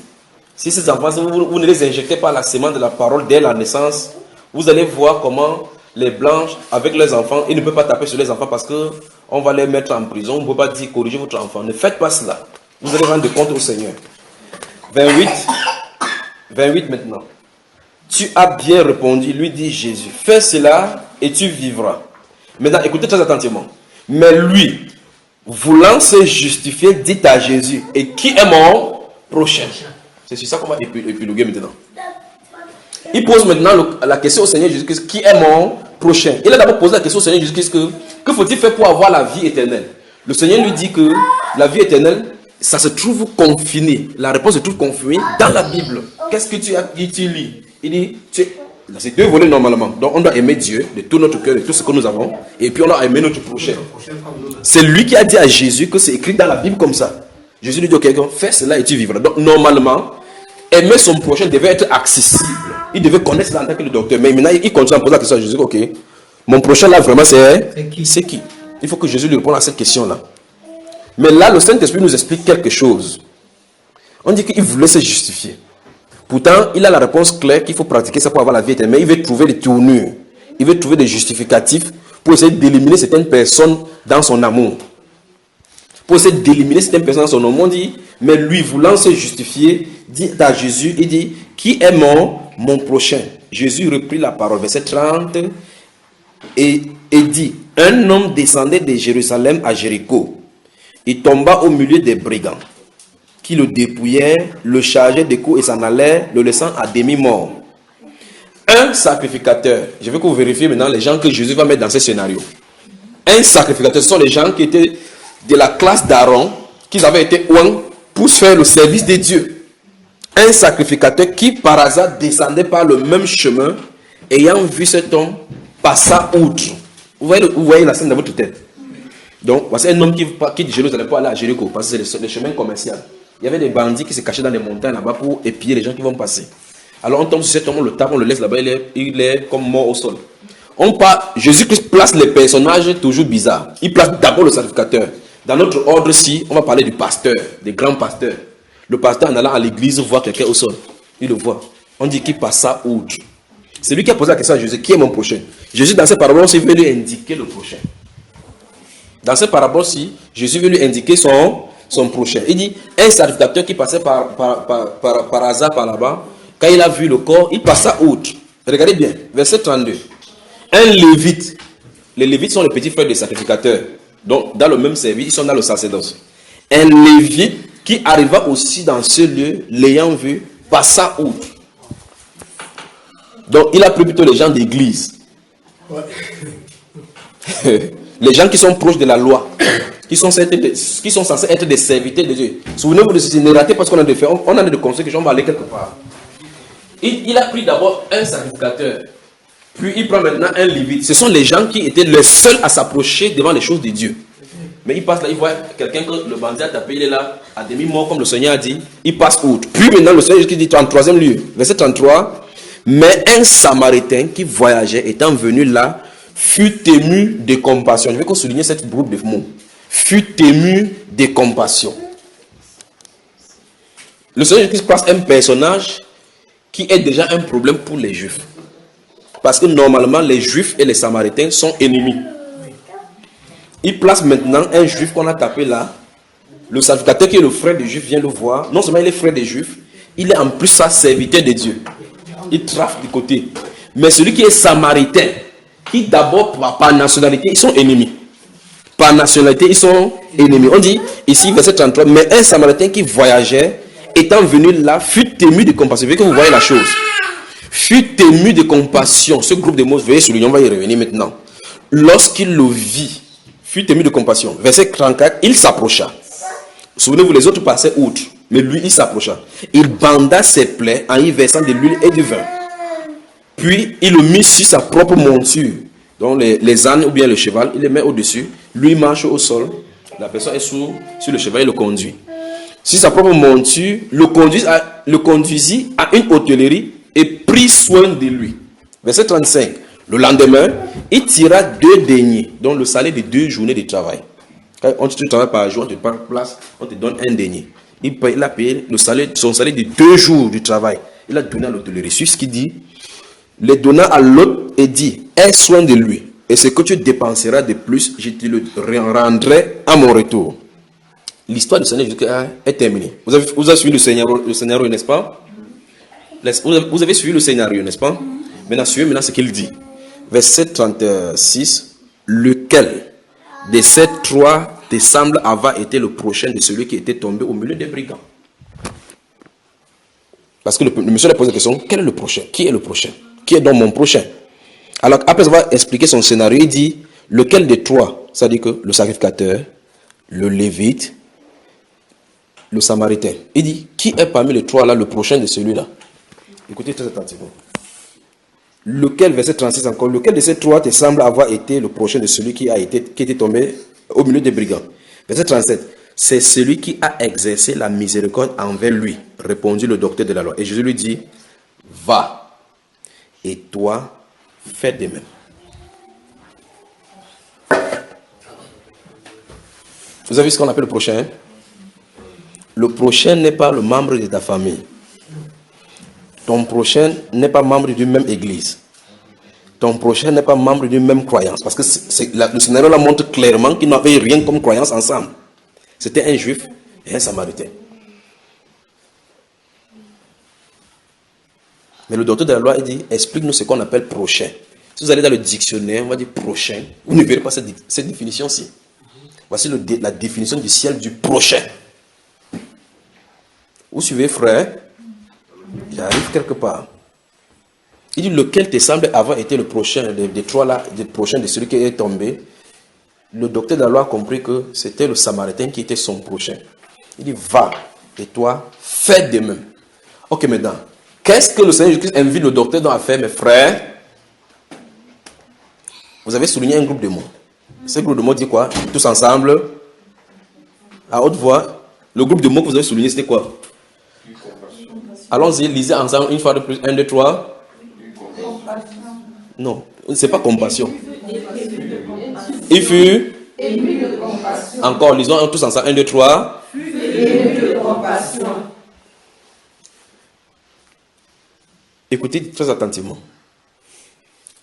Si ces enfants, vous ne les injectez pas la semence de la parole dès la naissance, vous allez voir comment les blanches, avec leurs enfants, ils ne peuvent pas taper sur les enfants parce qu'on va les mettre en prison. On ne peut pas dire corrigez votre enfant. Ne faites pas cela. Vous allez rendre compte au Seigneur. 28 maintenant. Tu as bien répondu, lui dit Jésus. Fais cela et tu vivras. Maintenant, écoutez très attentivement. Mais lui, voulant se justifier, dit à Jésus, et qui est mon prochain? C'est sur ça qu'on va épiloguer maintenant. Il pose maintenant la question au Seigneur Jésus-Christ, qui est mon prochain? Il a d'abord posé la question au Seigneur Jésus-Christ, que faut-il faire pour avoir la vie éternelle? Le Seigneur lui dit que la vie éternelle, ça se trouve confiné. La réponse se trouve confinée dans la Bible. Qu'est-ce que tu lis? Il dit, c'est deux volets normalement. Donc on doit aimer Dieu de tout notre cœur, de tout ce que nous avons. Et puis on doit aimer notre prochain. C'est lui qui a dit à Jésus que c'est écrit dans la Bible comme ça. Jésus lui dit, ok, fais cela et tu vivras. Donc normalement, aimer son prochain devait être accessible. Il devait connaître cela en tant que le docteur. Mais maintenant, il continue à poser la question à Jésus, ok, mon prochain là vraiment c'est qui? Il faut que Jésus lui réponde à cette question-là. Mais là, le Saint-Esprit nous explique quelque chose. On dit qu'il voulait se justifier. Pourtant, il a la réponse claire qu'il faut pratiquer ça pour avoir la vie éternelle. Mais il veut trouver des tournures. Il veut trouver des justificatifs pour essayer d'éliminer certaines personnes dans son amour. Pour essayer d'éliminer certaines personnes dans son amour. On dit, mais lui, voulant se justifier, dit à Jésus, il dit, qui est mon prochain? Jésus reprit la parole, verset 30, et dit, un homme descendait de Jérusalem à Jéricho. Il tomba au milieu des brigands, qui le dépouillèrent, le chargeaient de coups et s'en allèrent, le laissant à demi-mort. Un sacrificateur, je veux que vous vérifiez maintenant les gens que Jésus va mettre dans ce scénario. Un sacrificateur, ce sont les gens qui étaient de la classe d'Aaron, qui avaient été oints pour faire le service de Dieu. Un sacrificateur qui par hasard descendait par le même chemin, ayant vu cet homme passer outre. Vous voyez la scène dans votre tête. Donc, voici un homme qui quitte Jérusalem pour aller à Jéricho, parce que c'est le chemin commercial. Il y avait des bandits qui se cachaient dans les montagnes là-bas pour épier les gens qui vont passer. Alors on tombe sur cet homme, on le tape, on le laisse là-bas, il est comme mort au sol. Jésus-Christ place les personnages toujours bizarres. Il place d'abord le sacrificateur. Dans notre ordre-ci, on va parler du pasteur, des grands pasteurs. Le pasteur en allant à l'église voit quelqu'un au sol. Il le voit. On dit qu'il passe ça outre. C'est lui qui a posé la question à Jésus, qui est mon prochain? Jésus dans cette parabole-ci veut lui indiquer le prochain. Dans cette parabole-ci, Jésus veut lui indiquer son prochain. Il dit, un sacrificateur qui passait par hasard par là-bas, quand il a vu le corps, il passa outre. Regardez bien, verset 32. Un lévite. Les lévites sont les petits frères des sacrificateurs. Donc, dans le même service, ils sont dans le sacerdoce. Un lévite qui arriva aussi dans ce lieu, l'ayant vu, passa outre. Donc, il a pris plutôt les gens d'église. Ouais. Les gens qui sont proches de la loi, qui sont censés être des serviteurs de Dieu. Souvenez-vous de ce ne ratez pas ce qu'on a de faire. On a de conseils que j'en vais aller quelque part. Il a pris d'abord un sacrificateur. Puis il prend maintenant un lévite. Ce sont les gens qui étaient les seuls à s'approcher devant les choses de Dieu. Mais il passe là, il voit quelqu'un que le bandit a tapé, il est là, à demi-mort, comme le Seigneur a dit. Il passe outre. Puis maintenant, le Seigneur dit en troisième lieu, verset 33. Mais un Samaritain qui voyageait, étant venu là, fut ému de compassion. Je vais souligner cette groupe de mots. Fut ému de compassion. Le Seigneur Jésus place un personnage qui est déjà un problème pour les Juifs. Parce que normalement, les Juifs et les Samaritains sont ennemis. Il place maintenant un Juif qu'on a tapé là. Le sacrificateur qui est le frère des Juifs vient le voir. Non seulement il est frère des Juifs, il est en plus sa serviteur de Dieu. Il trafe du côté. Mais celui qui est Samaritain, qui d'abord par nationalité, ils sont ennemis. Par nationalité, ils sont ennemis. On dit ici, verset 33, mais un Samaritain qui voyageait, étant venu là, fut ému de compassion. Vous voyez que vous voyez la chose. Fut ému de compassion. Ce groupe de mots, veuillez souligner, on va y revenir maintenant. Lorsqu'il le vit, fut ému de compassion. Verset 34, il s'approcha. Souvenez-vous, les autres passaient outre, mais lui, il s'approcha. Il banda ses plaies en y versant de l'huile et du vin. Puis, il le mit sur sa propre monture. Donc, les ânes ou bien le cheval, il les met au-dessus. Lui, il marche au sol. La personne est sur le cheval, il le conduit. Sur sa propre monture, le conduisit à une hôtellerie et prit soin de lui. Verset 35. Le lendemain, il tira 2 deniers, donc le salaire de 2 journées de travail. Quand on te travaille par jour, on te prend place, on te donne un denier. Il a payé son salaire de 2 jours de travail. Il a donné à l'hôtellerie. C'est ce qu'il dit. Les donna à l'autre et dit, aie soin de lui. Et ce que tu dépenseras de plus, je te le rendrai à mon retour. l'histoire du Seigneur Jésus est terminée. Vous avez suivi le scénario, n'est-ce pas? Vous avez suivi le scénario, n'est-ce pas? Maintenant, suivez maintenant ce qu'il dit. Verset 36. Lequel de ces trois te semble avoir été le prochain de celui qui était tombé au milieu des brigands? Parce que le monsieur a posé la question, quel est le prochain? Qui est le prochain? Qui est donc mon prochain? Alors, après avoir expliqué son scénario, il dit, lequel des trois? Ça dit que le sacrificateur, le lévite, le samaritain. Il dit, qui est parmi les trois là le prochain de celui-là? Écoutez très attentivement. Lequel, verset 36 encore, lequel de ces trois te semble avoir été le prochain de celui qui était tombé au milieu des brigands? Verset 37. C'est celui qui a exercé la miséricorde envers lui, répondit le docteur de la loi. Et Jésus lui dit, va, et toi, fais de même. Vous avez vu ce qu'on appelle le prochain? Le prochain n'est pas le membre de ta famille. Ton prochain n'est pas membre d'une même église. Ton prochain n'est pas membre d'une même croyance. Parce que le scénario là montre clairement qu'ils n'avaient rien comme croyance ensemble. C'était un juif et un samaritain. Mais le docteur de la loi, il dit, explique-nous ce qu'on appelle prochain. Si vous allez dans le dictionnaire, on va dire prochain. Vous ne verrez pas cette définition-ci. Voici la définition du ciel du prochain. Vous suivez, frère? J'arrive quelque part. Il dit, lequel te semble avoir été le prochain des trois là, le prochain de celui qui est tombé? Le docteur de la loi a compris que c'était le samaritain qui était son prochain. Il dit, va, et toi, fais de même. Ok, maintenant, qu'est-ce que le Seigneur Jésus-Christ invite le docteur à faire, mes frères? Vous avez souligné un groupe de mots. Ce groupe de mots dit quoi? Tous ensemble, à haute voix. Le groupe de mots que vous avez souligné, c'était quoi? Allons-y, lisez ensemble une fois de plus. 1, 2, 3. Non, c'est pas compassion. Il fut ému de compassion. Encore, lisons tous ensemble. 1, 2, 3. Ému de compassion. Écoutez très attentivement.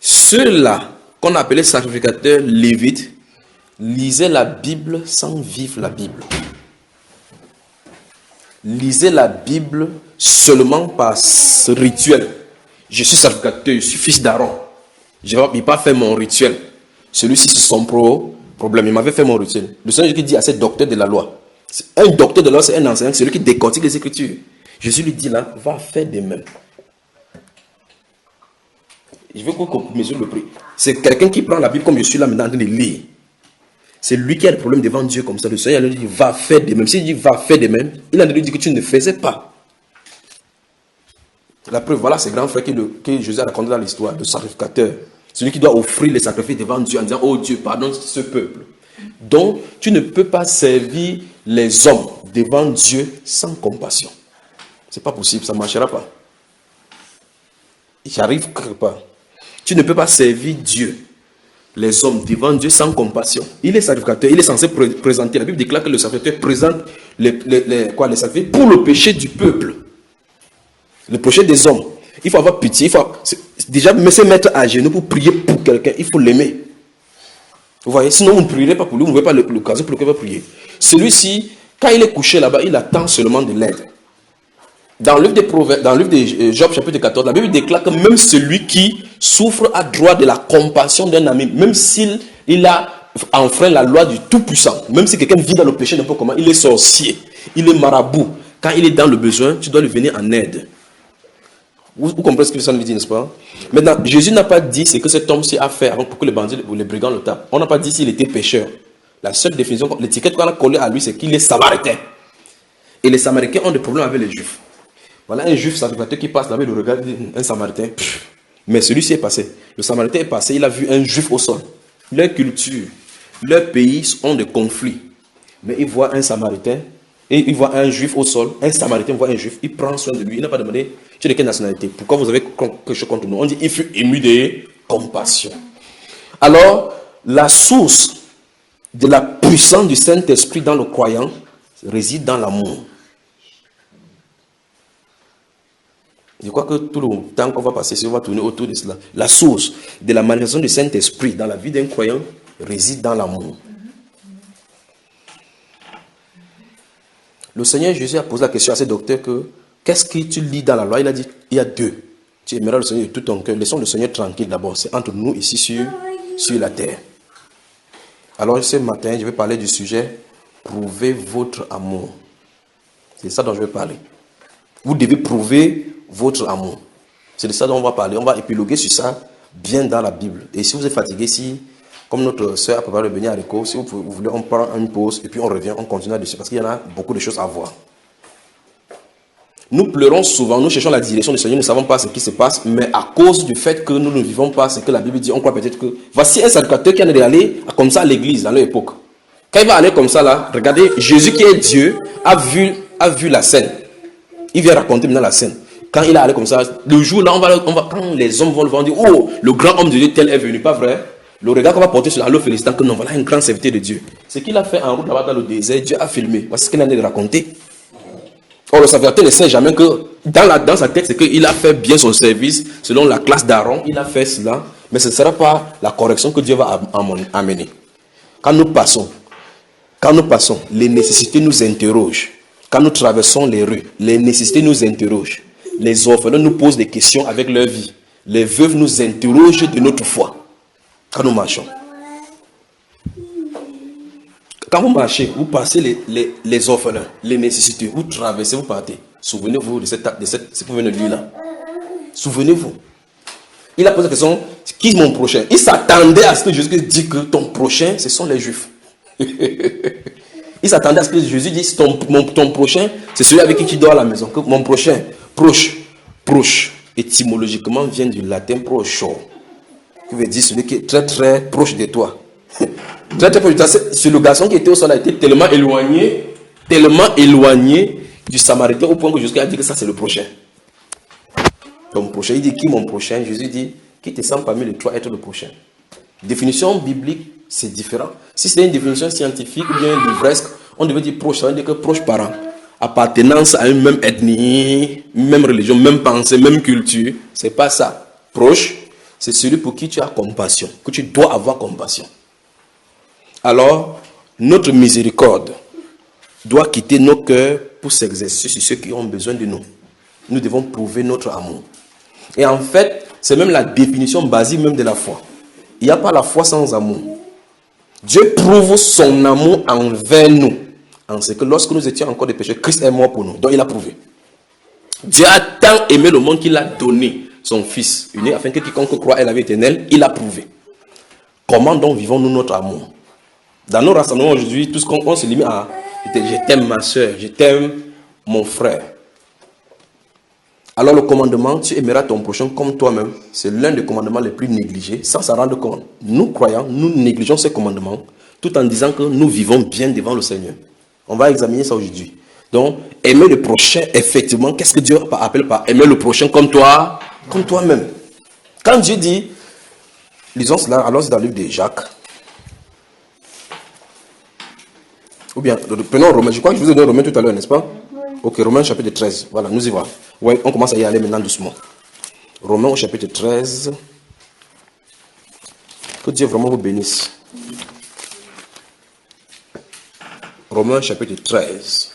Ceux-là qu'on appelait sacrificateurs lévites lisaient la Bible sans vivre la Bible. Lisez la Bible seulement par ce rituel. Je suis sacrificateur, je suis fils d'Aaron. Je ne vais pas faire mon rituel. Celui-ci, c'est son problème. Il m'avait fait mon rituel. Le Seigneur qui dit à ces docteurs de la loi. Un docteur de la loi, c'est un enseignant, celui qui décortique les Écritures. Jésus lui dit là, va faire de même. Je veux qu'on mesure le prix. C'est quelqu'un qui prend la Bible comme je suis là maintenant en train de lire. C'est lui qui a le problème devant Dieu comme ça. Le Seigneur lui dit, va faire de même. S'il dit, va faire de même, il a lui dit que tu ne faisais pas. La preuve, voilà ces grands frères que Jésus a raconté dans l'histoire, le sacrificateur. Celui qui doit offrir les sacrifices devant Dieu en disant, oh Dieu, pardonne ce peuple. Donc, tu ne peux pas servir les hommes devant Dieu sans compassion. Ce n'est pas possible, ça ne marchera pas. J'arrive quelque part. Tu ne peux pas servir Dieu, les hommes devant Dieu sans compassion. Il est sacrificateur, il est censé présenter. La Bible déclare que le sacrificateur présente les sacrifices pour le péché du peuple. Le péché des hommes. Il faut avoir pitié. Il faut déjà se mettre à genoux pour prier pour quelqu'un. Il faut l'aimer. Vous voyez, sinon vous ne prierez pas pour lui, vous ne voyez pas l'occasion pour lequel il va prier. Celui-ci, quand il est couché là-bas, il attend seulement de l'aide. Dans le livre des Proverbes, dans le livre de Job chapitre 14, la Bible déclare que même celui qui souffre a droit de la compassion d'un ami, même s'il a enfreint la loi du Tout-Puissant, même si quelqu'un vit dans le péché n'importe comment, il est sorcier, il est marabout. Quand il est dans le besoin, tu dois lui venir en aide. Vous comprenez ce que ça nous dit, n'est-ce pas? Maintenant, Jésus n'a pas dit ce que cet homme-ci a fait avant pour que les bandits ou les brigands le tapent. On n'a pas dit s'il était pécheur. La seule définition, l'étiquette qu'on a collée à lui, c'est qu'il est samaritain. Et les Samaritains ont des problèmes avec les Juifs. Voilà un Juif sacrificateur qui passe là-bas, il regarde un Samaritain. Mais celui-ci est passé. Le Samaritain est passé, il a vu un Juif au sol. Leur culture, leur pays ont des conflits. Mais il voit un Samaritain, et il voit un Juif au sol. Un Samaritain voit un Juif, il prend soin de lui. Il n'a pas demandé, tu es de quelle nationalité? Pourquoi vous avez quelque chose contre nous? On dit, il fut ému de compassion. Alors, la source de la puissance du Saint-Esprit dans le croyant réside dans l'amour. Je crois que tout le temps qu'on va passer, on va tourner autour de cela. La source de la manifestation du Saint-Esprit dans la vie d'un croyant réside dans l'amour. Le Seigneur Jésus a posé la question à ses docteurs que qu'est-ce que tu lis dans la loi? Il a dit, il y a deux. Tu aimeras le Seigneur de tout ton cœur. Laissons le Seigneur tranquille d'abord. C'est entre nous ici sur la terre. Alors ce matin, je vais parler du sujet « Prouvez votre amour ». C'est ça dont je vais parler. Vous devez prouver votre amour. C'est de ça dont on va parler. On va épiloguer sur ça bien dans la Bible. Et si vous êtes fatigué, comme notre soeur a préparé le béni haricot, si vous voulez, on prend une pause et puis on revient, on continue dessus parce qu'il y en a beaucoup de choses à voir. Nous pleurons souvent, nous cherchons la direction du Seigneur, nous ne savons pas ce qui se passe, mais à cause du fait que nous ne vivons pas ce que la Bible dit, on croit peut-être que voici un sacrificateur qui en est allé comme ça à l'église dans leur époque. Quand il va aller comme ça là, regardez, Jésus qui est Dieu a vu la scène. Il vient raconter maintenant la scène. Quand il est allé comme ça, le jour là, quand les hommes vont le voir, on dit, oh, le grand homme de Dieu tel est venu, pas vrai? Le regard qu'on va porter sur la le félicitant que non, voilà un grand serviteur de Dieu. Ce qu'il a fait en route là-bas dans le désert, Dieu a filmé. Voici ce qu'il en est de raconter. Or, le serviteur ne sait jamais que dans sa tête, c'est qu'il a fait bien son service selon la classe d'Aaron. Il a fait cela, mais ce ne sera pas la correction que Dieu va amener. Quand nous passons, les nécessités nous interrogent. Quand nous traversons les rues, les nécessités nous interrogent. Les orphelins nous posent des questions avec leur vie. Les veuves nous interrogent de notre foi. Quand nous marchons. Quand vous marchez, vous passez les orphelins, les nécessités, vous traversez, vous partez. Souvenez-vous de ce que vous venez de lire là. Souvenez-vous. Il a posé la question, qui est mon prochain? Il s'attendait à ce que Jésus dise que ton prochain, ce sont les Juifs. Il s'attendait à ce que Jésus dise, ton prochain, c'est celui avec qui tu dors à la maison. Que mon prochain, proche, étymologiquement vient du latin procho, qui veut dire celui qui est très très proche de toi. Très très proche de toi. C'est le garçon qui était au sol a été tellement éloigné du Samaritain au point que Jésus a dit que ça c'est le prochain. Ton prochain, il dit qui mon prochain? Jésus dit qui te semble parmi les trois être le prochain. Définition biblique, c'est différent. Si c'est une définition scientifique ou bien livresque, on devait dire proche, ça veut dire que proche parent. Appartenance à une même ethnie, même religion, même pensée, même culture. C'est pas ça. Proche, c'est celui pour qui tu as compassion, que tu dois avoir compassion. Alors, notre miséricorde doit quitter nos cœurs pour s'exercer sur ceux qui ont besoin de nous. Nous devons prouver notre amour. Et en fait, c'est même la définition basique même de la foi. Il n'y a pas la foi sans amour. Dieu prouve son amour envers nous. En ce que lorsque nous étions encore des pécheurs, Christ est mort pour nous. Donc il a prouvé. Dieu a tant aimé le monde qu'il a donné son Fils unique afin que quiconque croit à la vie éternelle, il a prouvé. Comment donc vivons-nous notre amour? Dans nos rassemblements aujourd'hui, tout ce qu'on se limite à je t'aime ma soeur, je t'aime mon frère. Alors le commandement, tu aimeras ton prochain comme toi-même, c'est l'un des commandements les plus négligés, sans s'en rendre compte. Nous croyants, nous négligeons ces commandements, tout en disant que nous vivons bien devant le Seigneur. On va examiner ça aujourd'hui. Donc, aimer le prochain, effectivement, qu'est-ce que Dieu appelle par aimer le prochain comme toi, comme toi-même? Quand Dieu dit, lisons cela, alors c'est dans le livre de Jacques. Ou bien, prenons Romains, je crois que je vous ai donné Romains tout à l'heure, n'est-ce pas? Ok, Romains chapitre 13, voilà, nous y voilà. Ouais, on commence à y aller maintenant doucement. Romains au chapitre 13. Que Dieu vraiment vous bénisse. Romains chapitre 13.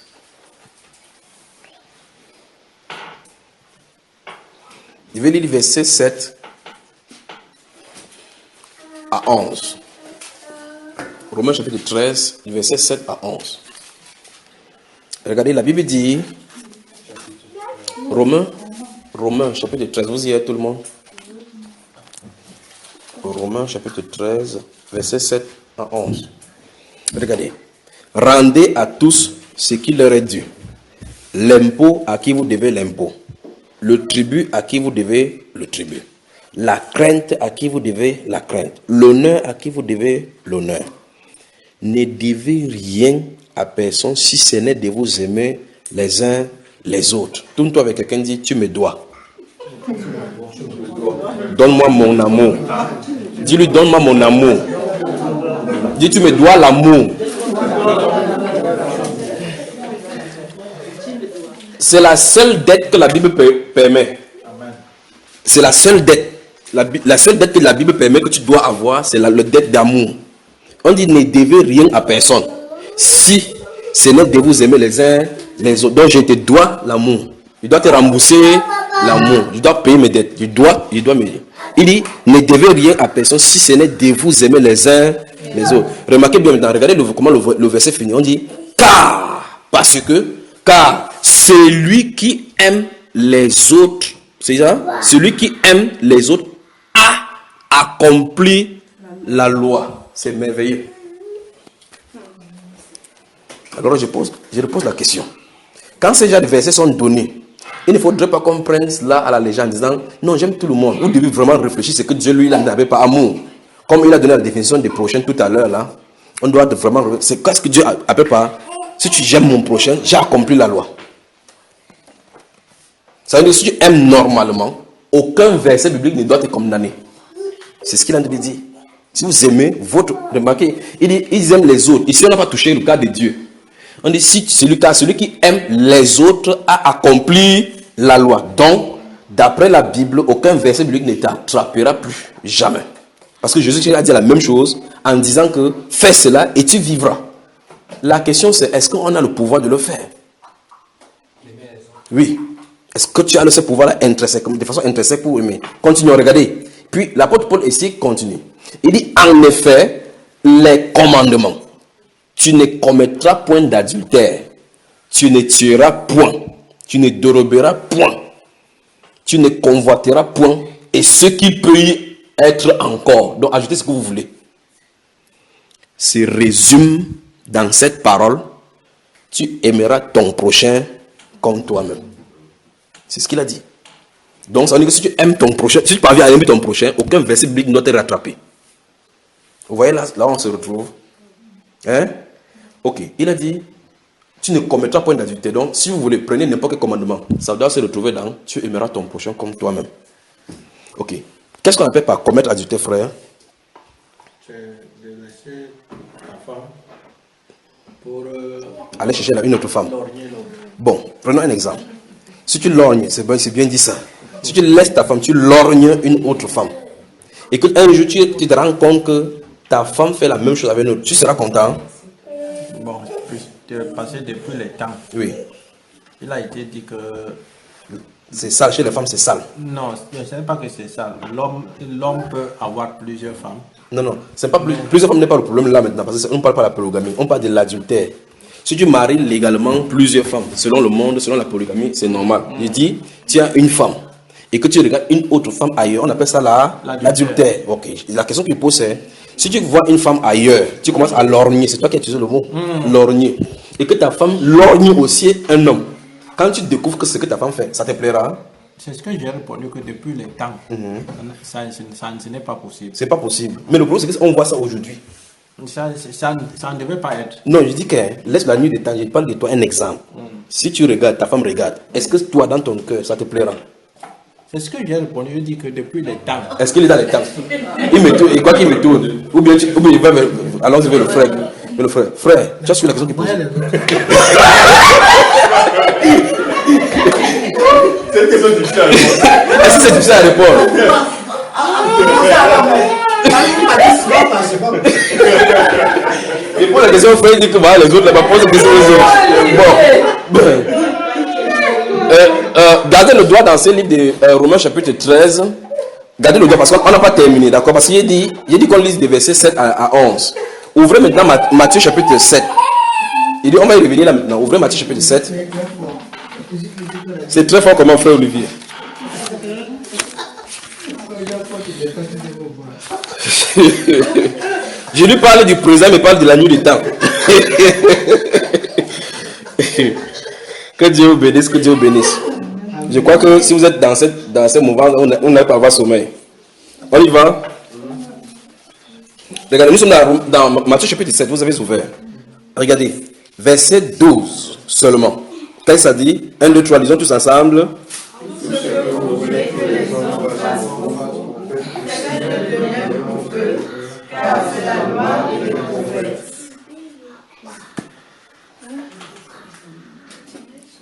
Je vais lire verset 7 à 11. Romains chapitre 13, verset 7 à 11. Regardez, la Bible dit, Romains chapitre 13, vous y êtes tout le monde? Romains chapitre 13, verset 7 à 11. Regardez. Rendez à tous ce qui leur est dû. L'impôt à qui vous devez l'impôt. Le tribut à qui vous devez le tribut. La crainte à qui vous devez la crainte. L'honneur à qui vous devez l'honneur. Ne devez rien à personne si ce n'est de vous aimer les uns les autres. Tourne-toi avec quelqu'un, dit tu me dois. Donne-moi mon amour. Dis-lui donne-moi mon amour. Dis tu me dois l'amour. C'est la seule dette que la Bible permet. C'est la seule dette. La seule dette que la Bible permet que tu dois avoir, c'est la dette d'amour. On dit ne devez rien à personne. Si ce n'est de vous aimer les uns les autres. Donc je te dois l'amour. Je dois te rembourser l'amour. Je dois payer mes dettes. Je dois me dire. Il dit, ne devez rien à personne si ce n'est de vous aimer les uns les autres. Remarquez bien maintenant, regardez comment le verset finit. On dit, car celui qui aime les autres, c'est ça? Celui qui aime les autres a accompli la loi. C'est merveilleux. Alors je repose la question. Quand ces gens de versets sont donnés, il ne faudrait pas qu'on prenne cela à la légende en disant non, j'aime tout le monde. Vous devez vraiment réfléchir, c'est que Dieu lui n'avait pas amour. Comme il a donné la définition des prochains tout à l'heure là, on doit vraiment. C'est qu'est-ce que Dieu appelle pas? Si tu aimes mon prochain, j'ai accompli la loi. Ça veut dire que si tu aimes normalement, aucun verset biblique ne doit te condamner. C'est ce qu'il a dit. Si vous aimez votre. Remarquez, il dit ils aiment les autres. Ici, on n'a pas touché le cas de Dieu. On dit si celui qui aime les autres a accompli la loi. Donc, d'après la Bible, aucun verset biblique ne t'attrapera plus. Jamais. Parce que Jésus a dit la même chose en disant que fais cela et tu vivras. La question c'est est-ce qu'on a le pouvoir de le faire? Oui. Est-ce que tu as ce pouvoir-là de façon intrinsèque pour aimer? Continuons, regardez. Puis l'apôtre Paul ici continue. Il dit en effet les commandements. Tu ne commettras point d'adultère. Tu ne tueras point. Tu ne déroberas point. Tu ne convoiteras point. Et ce qui peut y être encore. Donc ajoutez ce que vous voulez. Se résume dans cette parole. Tu aimeras ton prochain comme toi-même. C'est ce qu'il a dit. Donc ça veut dire que si tu aimes ton prochain, si tu parviens à aimer ton prochain, aucun verset biblique ne doit te rattraper. Vous voyez là on se retrouve. Hein? Ok, il a dit, tu ne commettras point d'adultère. Donc, si vous voulez, prenez n'importe quel commandement. Ça doit se retrouver dans, tu aimeras ton prochain comme toi-même. Ok. Qu'est-ce qu'on appelle par commettre adultère, frère? C'est de laisser la femme pour aller chercher une autre femme. lorgner l'autre. Bon, prenons un exemple. Si tu lorgnes, c'est bien dit ça. Si tu laisses ta femme, tu lorgnes une autre femme. Et que un jour, tu te rends compte que ta femme fait la même chose avec une autre, tu seras content? Bon, parce que depuis les temps, Oui. il a été dit que C'est sale, chez les femmes c'est sale. non, ce n'est pas que c'est ça. L'homme peut avoir plusieurs femmes. Non, c'est pas plusieurs femmes n'est pas le problème là maintenant, parce qu'on ne parle pas de la polygamie, on parle de l'adultère. Si tu maries légalement plusieurs femmes, selon le monde, selon la polygamie, c'est normal. Je dis, tu as une femme et que tu regardes une autre femme ailleurs, on appelle ça l'adultère. Ok. La question que tu poses c'est, si tu vois une femme ailleurs, tu commences à lorgner, c'est toi qui as utilisé le mot, lorgner, et que ta femme lorgne aussi un homme. Quand tu découvres que ce que ta femme fait, ça te plaira? C'est ce que j'ai répondu que depuis les temps, ça ce n'est pas possible. C'est pas possible. Mais le problème c'est qu'on voit ça aujourd'hui. Ça ne devait pas être. Non, je dis que laisse la nuit des temps, je parle de toi un exemple. Si tu regardes, ta femme regarde, est-ce que toi dans ton cœur, ça te plaira? C'est ce que j'ai répondu, je dis que depuis les temps. Est-ce qu'il est dans les temps? Il me tourne, et quoi qu'il me tourne, ou bien il va vers, allons-y vers le frère. Frère, tu as suivi la question qu'il pose. C'est une question difficile à répondre. Est-ce que c'est difficile à répondre? Il pose la question au frère, il dit que voilà, les autres là-bas posent la question aux autres. Bon. Gardez le doigt dans ce livre de Romains chapitre 13. Gardez le doigt parce qu'on n'a pas terminé, d'accord? Parce qu'il dit qu'on lise des versets 7 à 11. Ouvrez maintenant Matthieu chapitre 7. Il dit on va y revenir là maintenant. Ouvrez Matthieu chapitre 7. C'est très fort comme frère Olivier. Je lui parle du présent, mais parle de la nuit du temps. Que Dieu vous bénisse, que Dieu vous bénisse. Je crois que si vous êtes dans ce mouvement, on n'a pas avoir sommeil. On y va. Regardez, nous sommes dans Matthieu chapitre 7, vous avez ouvert. Regardez, verset 12 seulement. Qu'est-ce que ça dit? 1, 2, 3, lisons tous ensemble.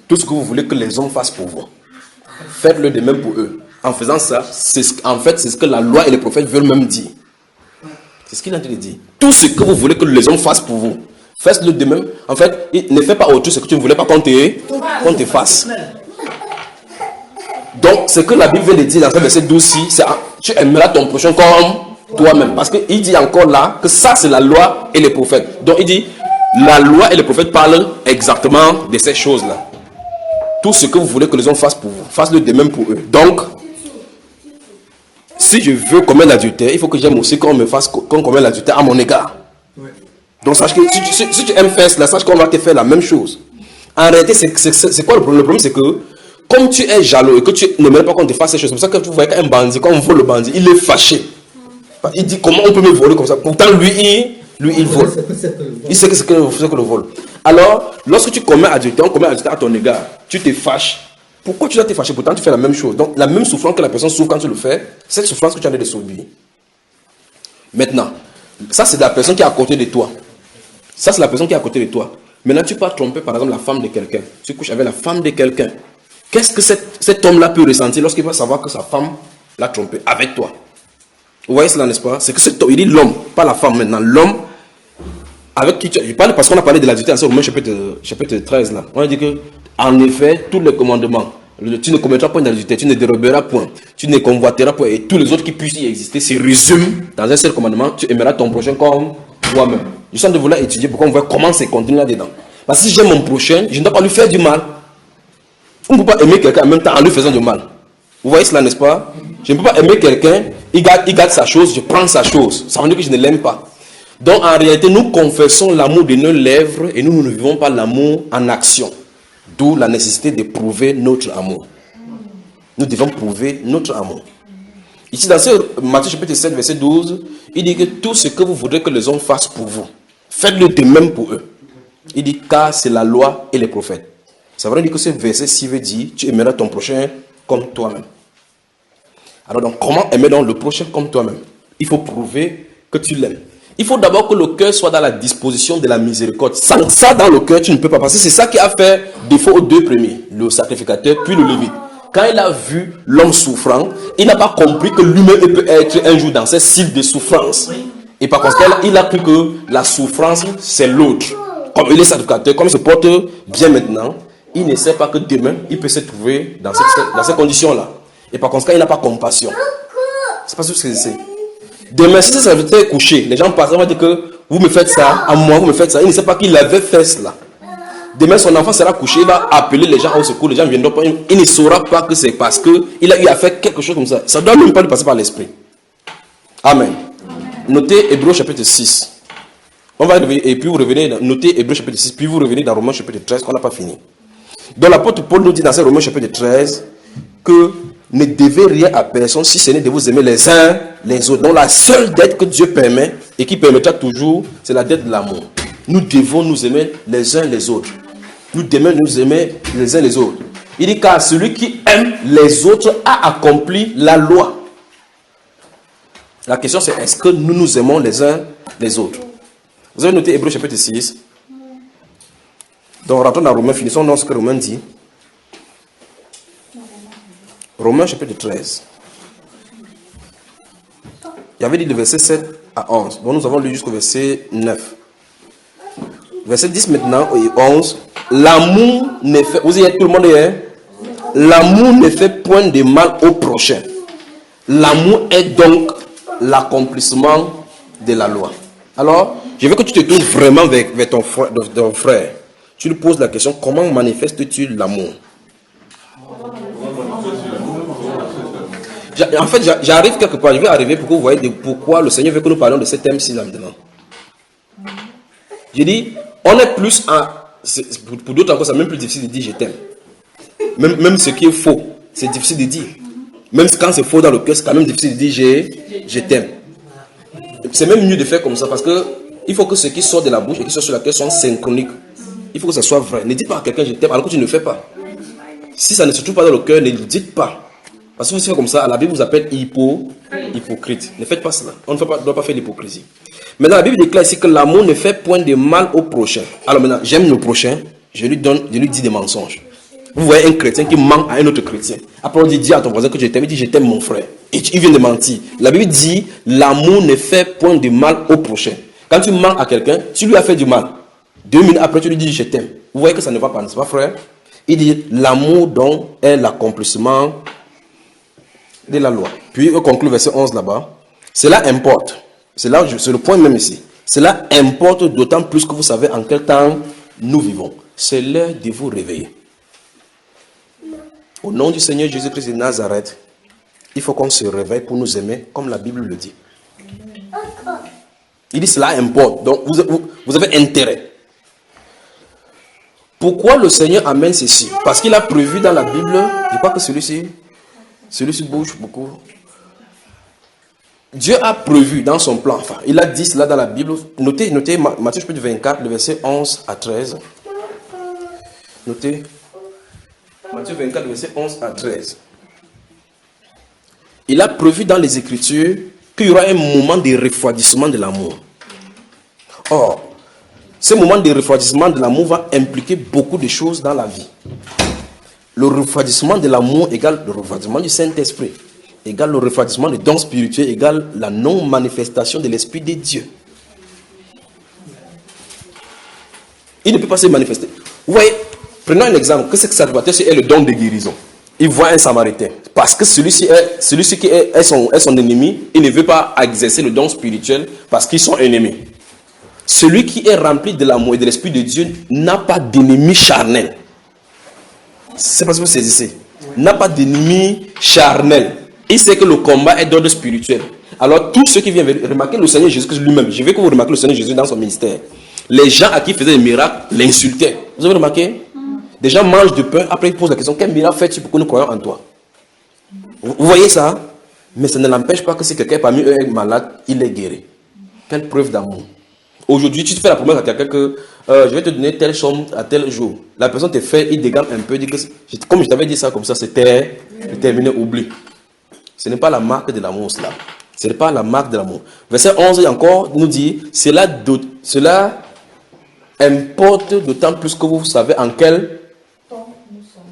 Tout ce que vous voulez que les hommes fassent pour vous, faites-le de même pour eux. En faisant ça, c'est ce que la loi et les prophètes veulent même dire. C'est ce qu'il a dit. Tout ce que vous voulez que les hommes fassent pour vous, Fais-le de même. En fait, ne fais pas autre chose que tu ne voulais pas qu'on te fasse. Donc, ce que la Bible vient de dire dans ce verset 12-ci, c'est tu aimeras ton prochain comme toi-même. Parce qu'il dit encore là que ça, c'est la loi et les prophètes. Donc, il dit, la loi et les prophètes parlent exactement de ces choses-là. Tout ce que vous voulez que les hommes fassent pour vous, fasse-le de même pour eux. Donc, si je veux commettre l'adultère, il faut que j'aime aussi qu'on commette l'adultère à mon égard. Donc, sache que si tu aimes faire cela, sache qu'on va te faire la même chose. En réalité, c'est quoi le problème? Le problème, c'est que comme tu es jaloux et que tu n'aimerais pas qu'on te fasse ces choses, c'est pour ça que vous voyez qu'un bandit, quand on vole le bandit, il est fâché. Il dit comment on peut me voler comme ça. Pourtant, lui, il vole. Il sait que c'est que le vol. Alors, lorsque tu commets adultère, on commet adultère à ton égard, tu te fâches. Pourquoi tu dois te fâcher? Pourtant, tu fais la même chose. Donc, la même souffrance que la personne souffre quand tu le fais, cette souffrance que tu as de subir. Maintenant, ça, c'est la personne qui est à côté de toi. Ça, c'est la personne qui est à côté de toi. Maintenant, tu peux tromper, par exemple, la femme de quelqu'un. Tu couches avec la femme de quelqu'un. Qu'est-ce que cet homme-là peut ressentir lorsqu'il va savoir que sa femme l'a trompé avec toi? Vous voyez cela, n'est-ce pas? C'est que cet homme, il dit l'homme, pas la femme maintenant. L'homme avec qui je parle parce qu'on a parlé de l'adultère dans Romains chapitre 13 là. On a dit que, en effet, tous les commandements, tu ne commettras point d'adultère, tu ne déroberas point, tu ne convoiteras point, et tous les autres qui puissent y exister se résument dans un seul commandement: tu aimeras ton prochain comme toi-même. Je suis en train de vouloir étudier pourquoi on voit comment c'est contenu là-dedans. Parce que si j'aime mon prochain, je ne dois pas lui faire du mal. On ne peut pas aimer quelqu'un en même temps en lui faisant du mal. Vous voyez cela, n'est-ce pas? Je ne peux pas aimer quelqu'un, il garde sa chose, je prends sa chose. Ça veut dire que je ne l'aime pas. Donc en réalité, nous confessons l'amour de nos lèvres et nous ne vivons pas l'amour en action. D'où la nécessité de prouver notre amour. Nous devons prouver notre amour. Ici dans Matthieu chapitre 7 verset 12, il dit que tout ce que vous voudrez que les hommes fassent pour vous, faites-le de même pour eux. Il dit car c'est la loi et les prophètes. Ça veut dire que ce verset-ci veut dire tu aimeras ton prochain comme toi-même. Alors donc comment aimer donc le prochain comme toi-même? Il faut prouver que tu l'aimes. Il faut d'abord que le cœur soit dans la disposition de la miséricorde. Sans ça dans le cœur, tu ne peux pas passer. C'est ça qui a fait défaut aux deux premiers, le sacrificateur puis le lévite. Quand il a vu l'homme souffrant, il n'a pas compris que lui-même peut être un jour dans cette cible de souffrance. Et par conséquent, il a cru que la souffrance, c'est l'autre. Comme il est sacrificateur, comme il se porte bien maintenant, il ne sait pas que demain, il peut se trouver dans ces conditions-là. Et par conséquent, il n'a pas compassion. C'est pas ce que c'est. Demain, si ça était couché, les gens passent, on va dire que vous me faites ça, à moi, vous me faites ça. Il ne sait pas qu'il avait fait cela. Demain, son enfant sera couché, il va appeler les gens au secours, les gens viendront pas. Il ne saura pas que c'est parce qu'il a eu à faire quelque chose comme ça. Ça ne doit même pas lui passer par l'esprit. Amen. Notez Hébreux chapitre 6. On va revenir, et puis vous revenez, notez Hébreux chapitre 6, puis vous revenez dans Romains chapitre 13, qu'on n'a pas fini. Donc l'apôtre Paul nous dit dans ce Romains chapitre 13 que ne devez rien à personne si ce n'est de vous aimer les uns les autres. Donc la seule dette que Dieu permet et qui permettra toujours, c'est la dette de l'amour. Nous devons nous aimer les uns les autres. Nous devons nous aimer les uns les autres. Il dit car celui qui aime les autres a accompli la loi. La question c'est est-ce que nous nous aimons les uns les autres? Vous avez noté Hébreux chapitre 6. Donc rentrons dans Romains, finissons dans ce que Romains dit. Romains chapitre 13. Il y avait dit le verset 7 à 11. Donc nous avons lu jusqu'au verset 9. Verset 10 maintenant et 11. L'amour ne fait... Vous y êtes, tout le monde y est? L'amour ne fait point de mal au prochain. L'amour est donc l'accomplissement de la loi. Alors, je veux que tu te tournes vraiment vers ton frère. Tu lui poses la question, comment manifestes-tu l'amour? En fait, j'arrive quelque part, je vais arriver pour que vous voyez pourquoi le Seigneur veut que nous parlions de ce thème-ci là maintenant. Je dis, on est plus à... Pour d'autres encore, c'est même plus difficile de dire je t'aime. Même ce qui est faux, c'est difficile de dire. Même quand c'est faux dans le cœur, c'est quand même difficile de dire je t'aime. C'est même mieux de faire comme ça parce que il faut que ce qui sort de la bouche et qui sort sur la cœur soit synchronique. Il faut que ça soit vrai. Ne dis pas à quelqu'un je t'aime alors que tu ne le fais pas. Si ça ne se trouve pas dans le cœur, ne le dites pas. Parce que vous faites comme ça, la Bible vous appelle hypocrite. Ne faites pas cela. On ne doit pas faire l'hypocrisie. Maintenant, la Bible déclare ici que l'amour ne fait point de mal au prochain. Alors maintenant, j'aime le prochain, je lui dis des mensonges. Vous voyez un chrétien qui ment à un autre chrétien. Après, on dit, dis à ton voisin que je t'aime. Il dit, je t'aime mon frère. Et il vient de mentir. La Bible dit, l'amour ne fait point de mal au prochain. Quand tu mens à quelqu'un, tu lui as fait du mal. 2 minutes après, tu lui dis je t'aime. Vous voyez que ça ne va pas, n'est-ce pas, frère? Il dit l'amour donc est l'accomplissement de la loi. Puis il conclut verset 11 là-bas. Cela importe. C'est le point même ici. Cela importe d'autant plus que vous savez en quel temps nous vivons. C'est l'heure de vous réveiller. Au nom du Seigneur Jésus-Christ de Nazareth, il faut qu'on se réveille pour nous aimer comme la Bible le dit. Il dit cela importe. Donc vous avez intérêt. Pourquoi le Seigneur amène ceci? Parce qu'il a prévu dans la Bible, je crois que celui-ci bouge beaucoup. Dieu a prévu dans son plan, enfin, il a dit cela dans la Bible. Notez Matthieu chapitre 24, le verset 11 à 13. Notez Matthieu 24, le verset 11 à 13. Il a prévu dans les Écritures qu'il y aura un moment de refroidissement de l'amour. Or, ce moment de refroidissement de l'amour va impliquer beaucoup de choses dans la vie. Le refroidissement de l'amour égale le refroidissement du Saint-Esprit, égale le refroidissement des dons spirituels, égale la non-manifestation de l'Esprit de Dieu. Il ne peut pas se manifester. Vous voyez, prenons un exemple. Que c'est que salvateur est le don de guérison? Il voit un Samaritain. Parce que celui-ci qui est son ennemi, il ne veut pas exercer le don spirituel parce qu'ils sont ennemis. Celui qui est rempli de l'amour et de l'Esprit de Dieu n'a pas d'ennemi charnel. C'est parce que vous saisissez. N'a pas d'ennemi charnel. Il sait que le combat est d'ordre spirituel. Alors tous ceux qui viennent remarquer le Seigneur Jésus lui-même, je veux que vous remarquez le Seigneur Jésus dans son ministère. Les gens à qui il faisait des miracles l'insultaient. Vous avez remarqué? Des gens mangent du pain, après ils posent la question, quel miracle fais-tu pour que nous croyons en toi? Vous voyez ça? Mais ça ne l'empêche pas que si quelqu'un parmi eux est malade, il est guéri. Quelle preuve d'amour. Aujourd'hui, tu te fais la promesse à quelqu'un que je vais te donner telle somme à tel jour. La personne te fait, il dégaine un peu, dit que comme je t'avais dit ça comme ça, c'était terminé, oublie. Ce n'est pas la marque de l'amour, cela. Ce n'est pas la marque de l'amour. Verset 11 encore nous dit, cela importe d'autant plus que vous savez en quel...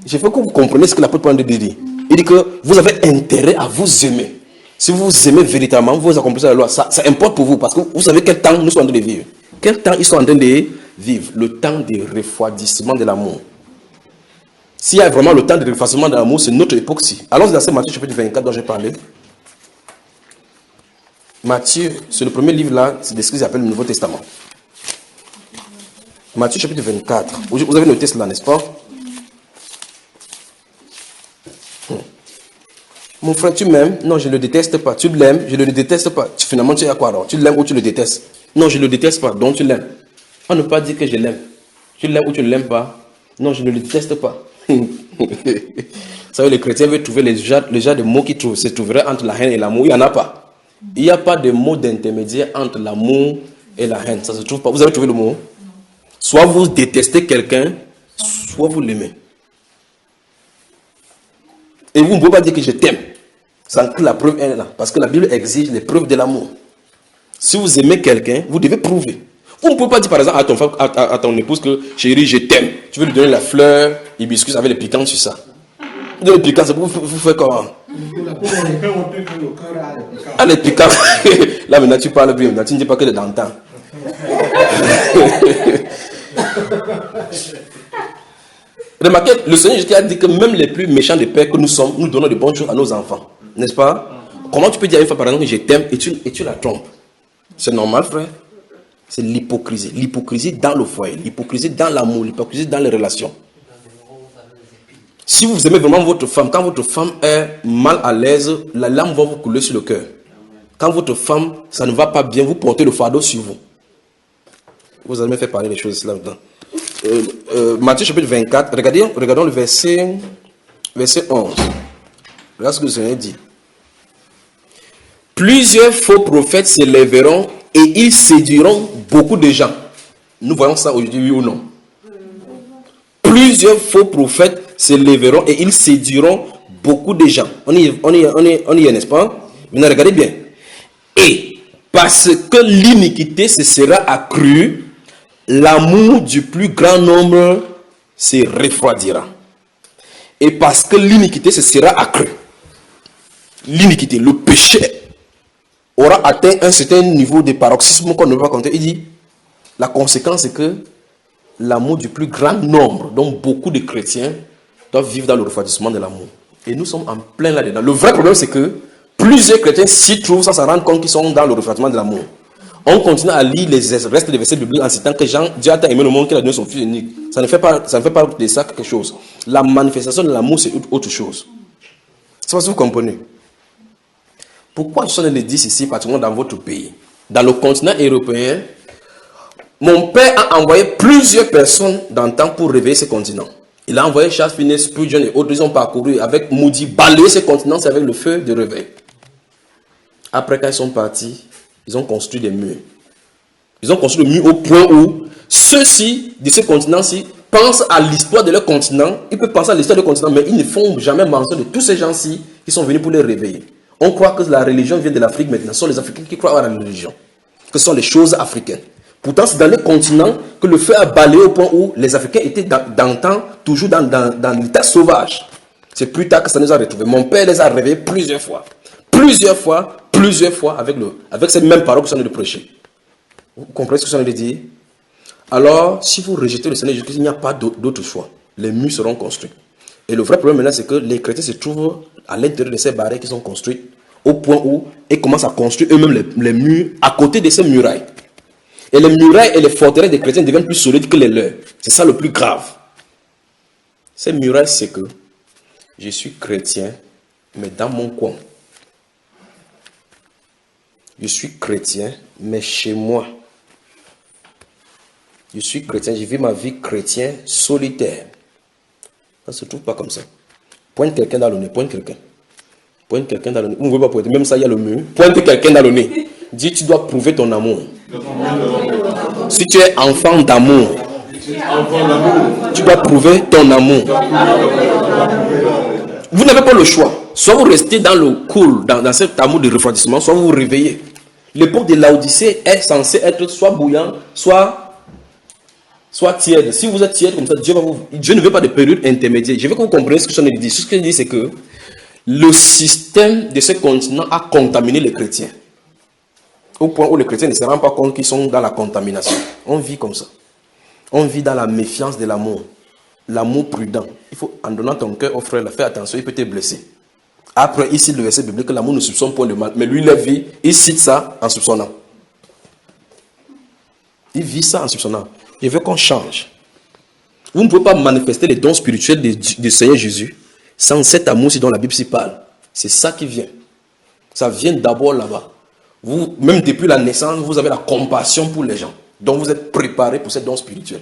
Je veux que vous compreniez ce que l'apôtre Paul dit. Il dit que vous avez intérêt à vous aimer. Si vous vous aimez véritablement, vous accomplissez la loi. Ça importe pour vous parce que vous savez quel temps nous sommes en train de vivre. Quel temps ils sont en train de vivre? Le temps de refroidissement de l'amour. S'il y a vraiment le temps de refroidissement de l'amour, c'est notre époque-ci. Allons dans ce Matthieu chapitre 24 dont j'ai parlé. Matthieu, c'est le premier livre là, c'est ce qu'ils appellent le Nouveau Testament. Matthieu chapitre 24. Vous avez noté cela, n'est-ce pas? Mon frère, tu m'aimes? Non, je ne le déteste pas. Tu l'aimes? Je ne le déteste pas. Finalement, tu es à quoi alors? Tu l'aimes ou tu le détestes? Non, je ne le déteste pas, donc tu l'aimes. On ne peut pas dire que je l'aime. Tu l'aimes ou tu ne l'aimes pas? Non, je ne le déteste pas. Vous savez, les chrétiens veulent trouver les genres de mots qui se trouveraient entre la haine et l'amour. Il n'y en a pas. Il n'y a pas de mot d'intermédiaire entre l'amour et la haine. Ça ne se trouve pas. Vous avez trouvé le mot? Soit vous détestez quelqu'un, soit vous l'aimez. Et vous ne pouvez pas dire que je t'aime sans que la preuve est là. Parce que la Bible exige les preuves de l'amour. Si vous aimez quelqu'un, vous devez prouver. Vous ne pouvez pas dire par exemple à ton épouse que chérie, je t'aime. Tu veux lui donner la fleur, hibiscus avec les piquants sur ça. Vous donnez les piquants, c'est pour vous faire comment? Ah, les piquants. Là maintenant tu parles bien, tu ne dis pas que de d'antan. Remarquez, le Seigneur Jésus a dit que même les plus méchants des pères que nous sommes, nous donnons de bonnes choses à nos enfants. N'est-ce pas? Comment tu peux dire à une femme par exemple que je t'aime et tu la trompes? C'est normal, frère. C'est l'hypocrisie. L'hypocrisie dans le foyer, l'hypocrisie dans l'amour, l'hypocrisie dans les relations. Si vous aimez vraiment votre femme, quand votre femme est mal à l'aise, la larme va vous couler sur le cœur. Quand votre femme, ça ne va pas bien, vous portez le fardeau sur vous. Vous avez fait parler des choses là dedans. Matthieu chapitre 24, regardons le verset 11. Regarde ce que le Seigneur dit. Plusieurs faux prophètes s'élèveront et ils séduiront beaucoup de gens. Nous voyons ça aujourd'hui, oui ou non? Plusieurs faux prophètes s'élèveront et ils séduiront beaucoup de gens. On y est, n'est-ce pas? Maintenant, regardez bien. Et parce que l'iniquité se sera accrue, l'amour du plus grand nombre se refroidira. Et parce que l'iniquité se sera accrue, l'iniquité, le péché, aura atteint un certain niveau de paroxysme qu'on ne peut pas compter. Il dit, la conséquence c'est que l'amour du plus grand nombre. Donc beaucoup de chrétiens doivent vivre dans le refroidissement de l'amour. Et nous sommes en plein là-dedans. Le vrai problème, c'est que plusieurs chrétiens s'y trouvent sans s'en rendre compte qu'ils sont dans le refroidissement de l'amour. On continue à lire les restes des versets bibliques en citant que Dieu a tant aimé le monde qu'il a donné son fils unique. Ça ne fait pas de ça quelque chose. La manifestation de l'amour, c'est autre chose. C'est pas si vous comprenez. Pourquoi je suis en train de dire ici, particulièrement dans votre pays? Dans le continent européen, mon père a envoyé plusieurs personnes dans le temps pour réveiller ce continent. Il a envoyé Charles Finney, Spurgeon et autres. Ils ont parcouru avec Moody, balayé ce continent, c'est avec le feu de réveil. Après, quand ils sont partis, ils ont construit des murs. Ils ont construit des murs au point où ceux-ci, de ce continent-ci, pensent à l'histoire de leur continent. Ils peuvent penser à l'histoire de leur continent, mais ils ne font jamais mention de tous ces gens-ci qui sont venus pour les réveiller. On croit que la religion vient de l'Afrique maintenant. Ce sont les Africains qui croient à la religion. Que ce sont les choses africaines. Pourtant, c'est dans le continent que le feu a balayé au point où les Africains étaient dans le temps, toujours dans l'état sauvage. C'est plus tard que ça nous a retrouvés. Mon père les a réveillés plusieurs fois. Plusieurs fois avec cette même parole que je suis en train de prêcher. Vous comprenez ce que je suis en train de dire? Alors, si vous rejetez le Seigneur Jésus-Christ, il n'y a pas d'autre choix. Les murs seront construits. Et le vrai problème maintenant, c'est que les chrétiens se trouvent à l'intérieur de ces barrières qui sont construites, au point où ils commencent à construire eux-mêmes les murs à côté de ces murailles. Et les murailles et les forteresses des chrétiens deviennent plus solides que les leurs. C'est ça le plus grave. Ces murailles, c'est que je suis chrétien, mais dans mon coin. Je suis chrétien, mais chez moi. Je suis chrétien, je vis ma vie chrétienne solitaire. Ça ne se trouve pas comme ça. Pointe quelqu'un dans le nez, pointe quelqu'un. Pointe quelqu'un dans le nez. Vous ne pouvez pas pointer, même ça, il y a le mur. Pointe quelqu'un dans le nez. Dis, tu dois prouver ton amour. Si tu es enfant d'amour, tu dois prouver ton amour. Vous n'avez pas le choix. Soit vous restez dans le cool, dans cet amour de refroidissement, soit vous vous réveillez. L'époque de l'Odyssée est censée être soit bouillant, soit tiède. Si vous êtes tiède comme ça, Dieu ne veut pas de période intermédiaire. Je veux que vous compreniez ce que je viens de dire. Ce que je dis, c'est que le système de ce continent a contaminé les chrétiens. Au point où les chrétiens ne se rendent pas compte qu'ils sont dans la contamination. On vit comme ça. On vit dans la méfiance de l'amour. L'amour prudent. Il faut, en donnant ton cœur au frère, fais attention, il peut te blesser. Après, il cite le verset biblique que l'amour ne soupçonne point le mal. Mais lui, il vit, il cite ça en soupçonnant. Il vit ça en soupçonnant. Je veux qu'on change. Vous ne pouvez pas manifester les dons spirituels du Seigneur Jésus sans cet amour dont la Bible s'y parle. C'est ça qui vient. Ça vient d'abord là-bas. Vous, même depuis la naissance, vous avez la compassion pour les gens. Donc vous êtes préparé pour ces dons spirituels.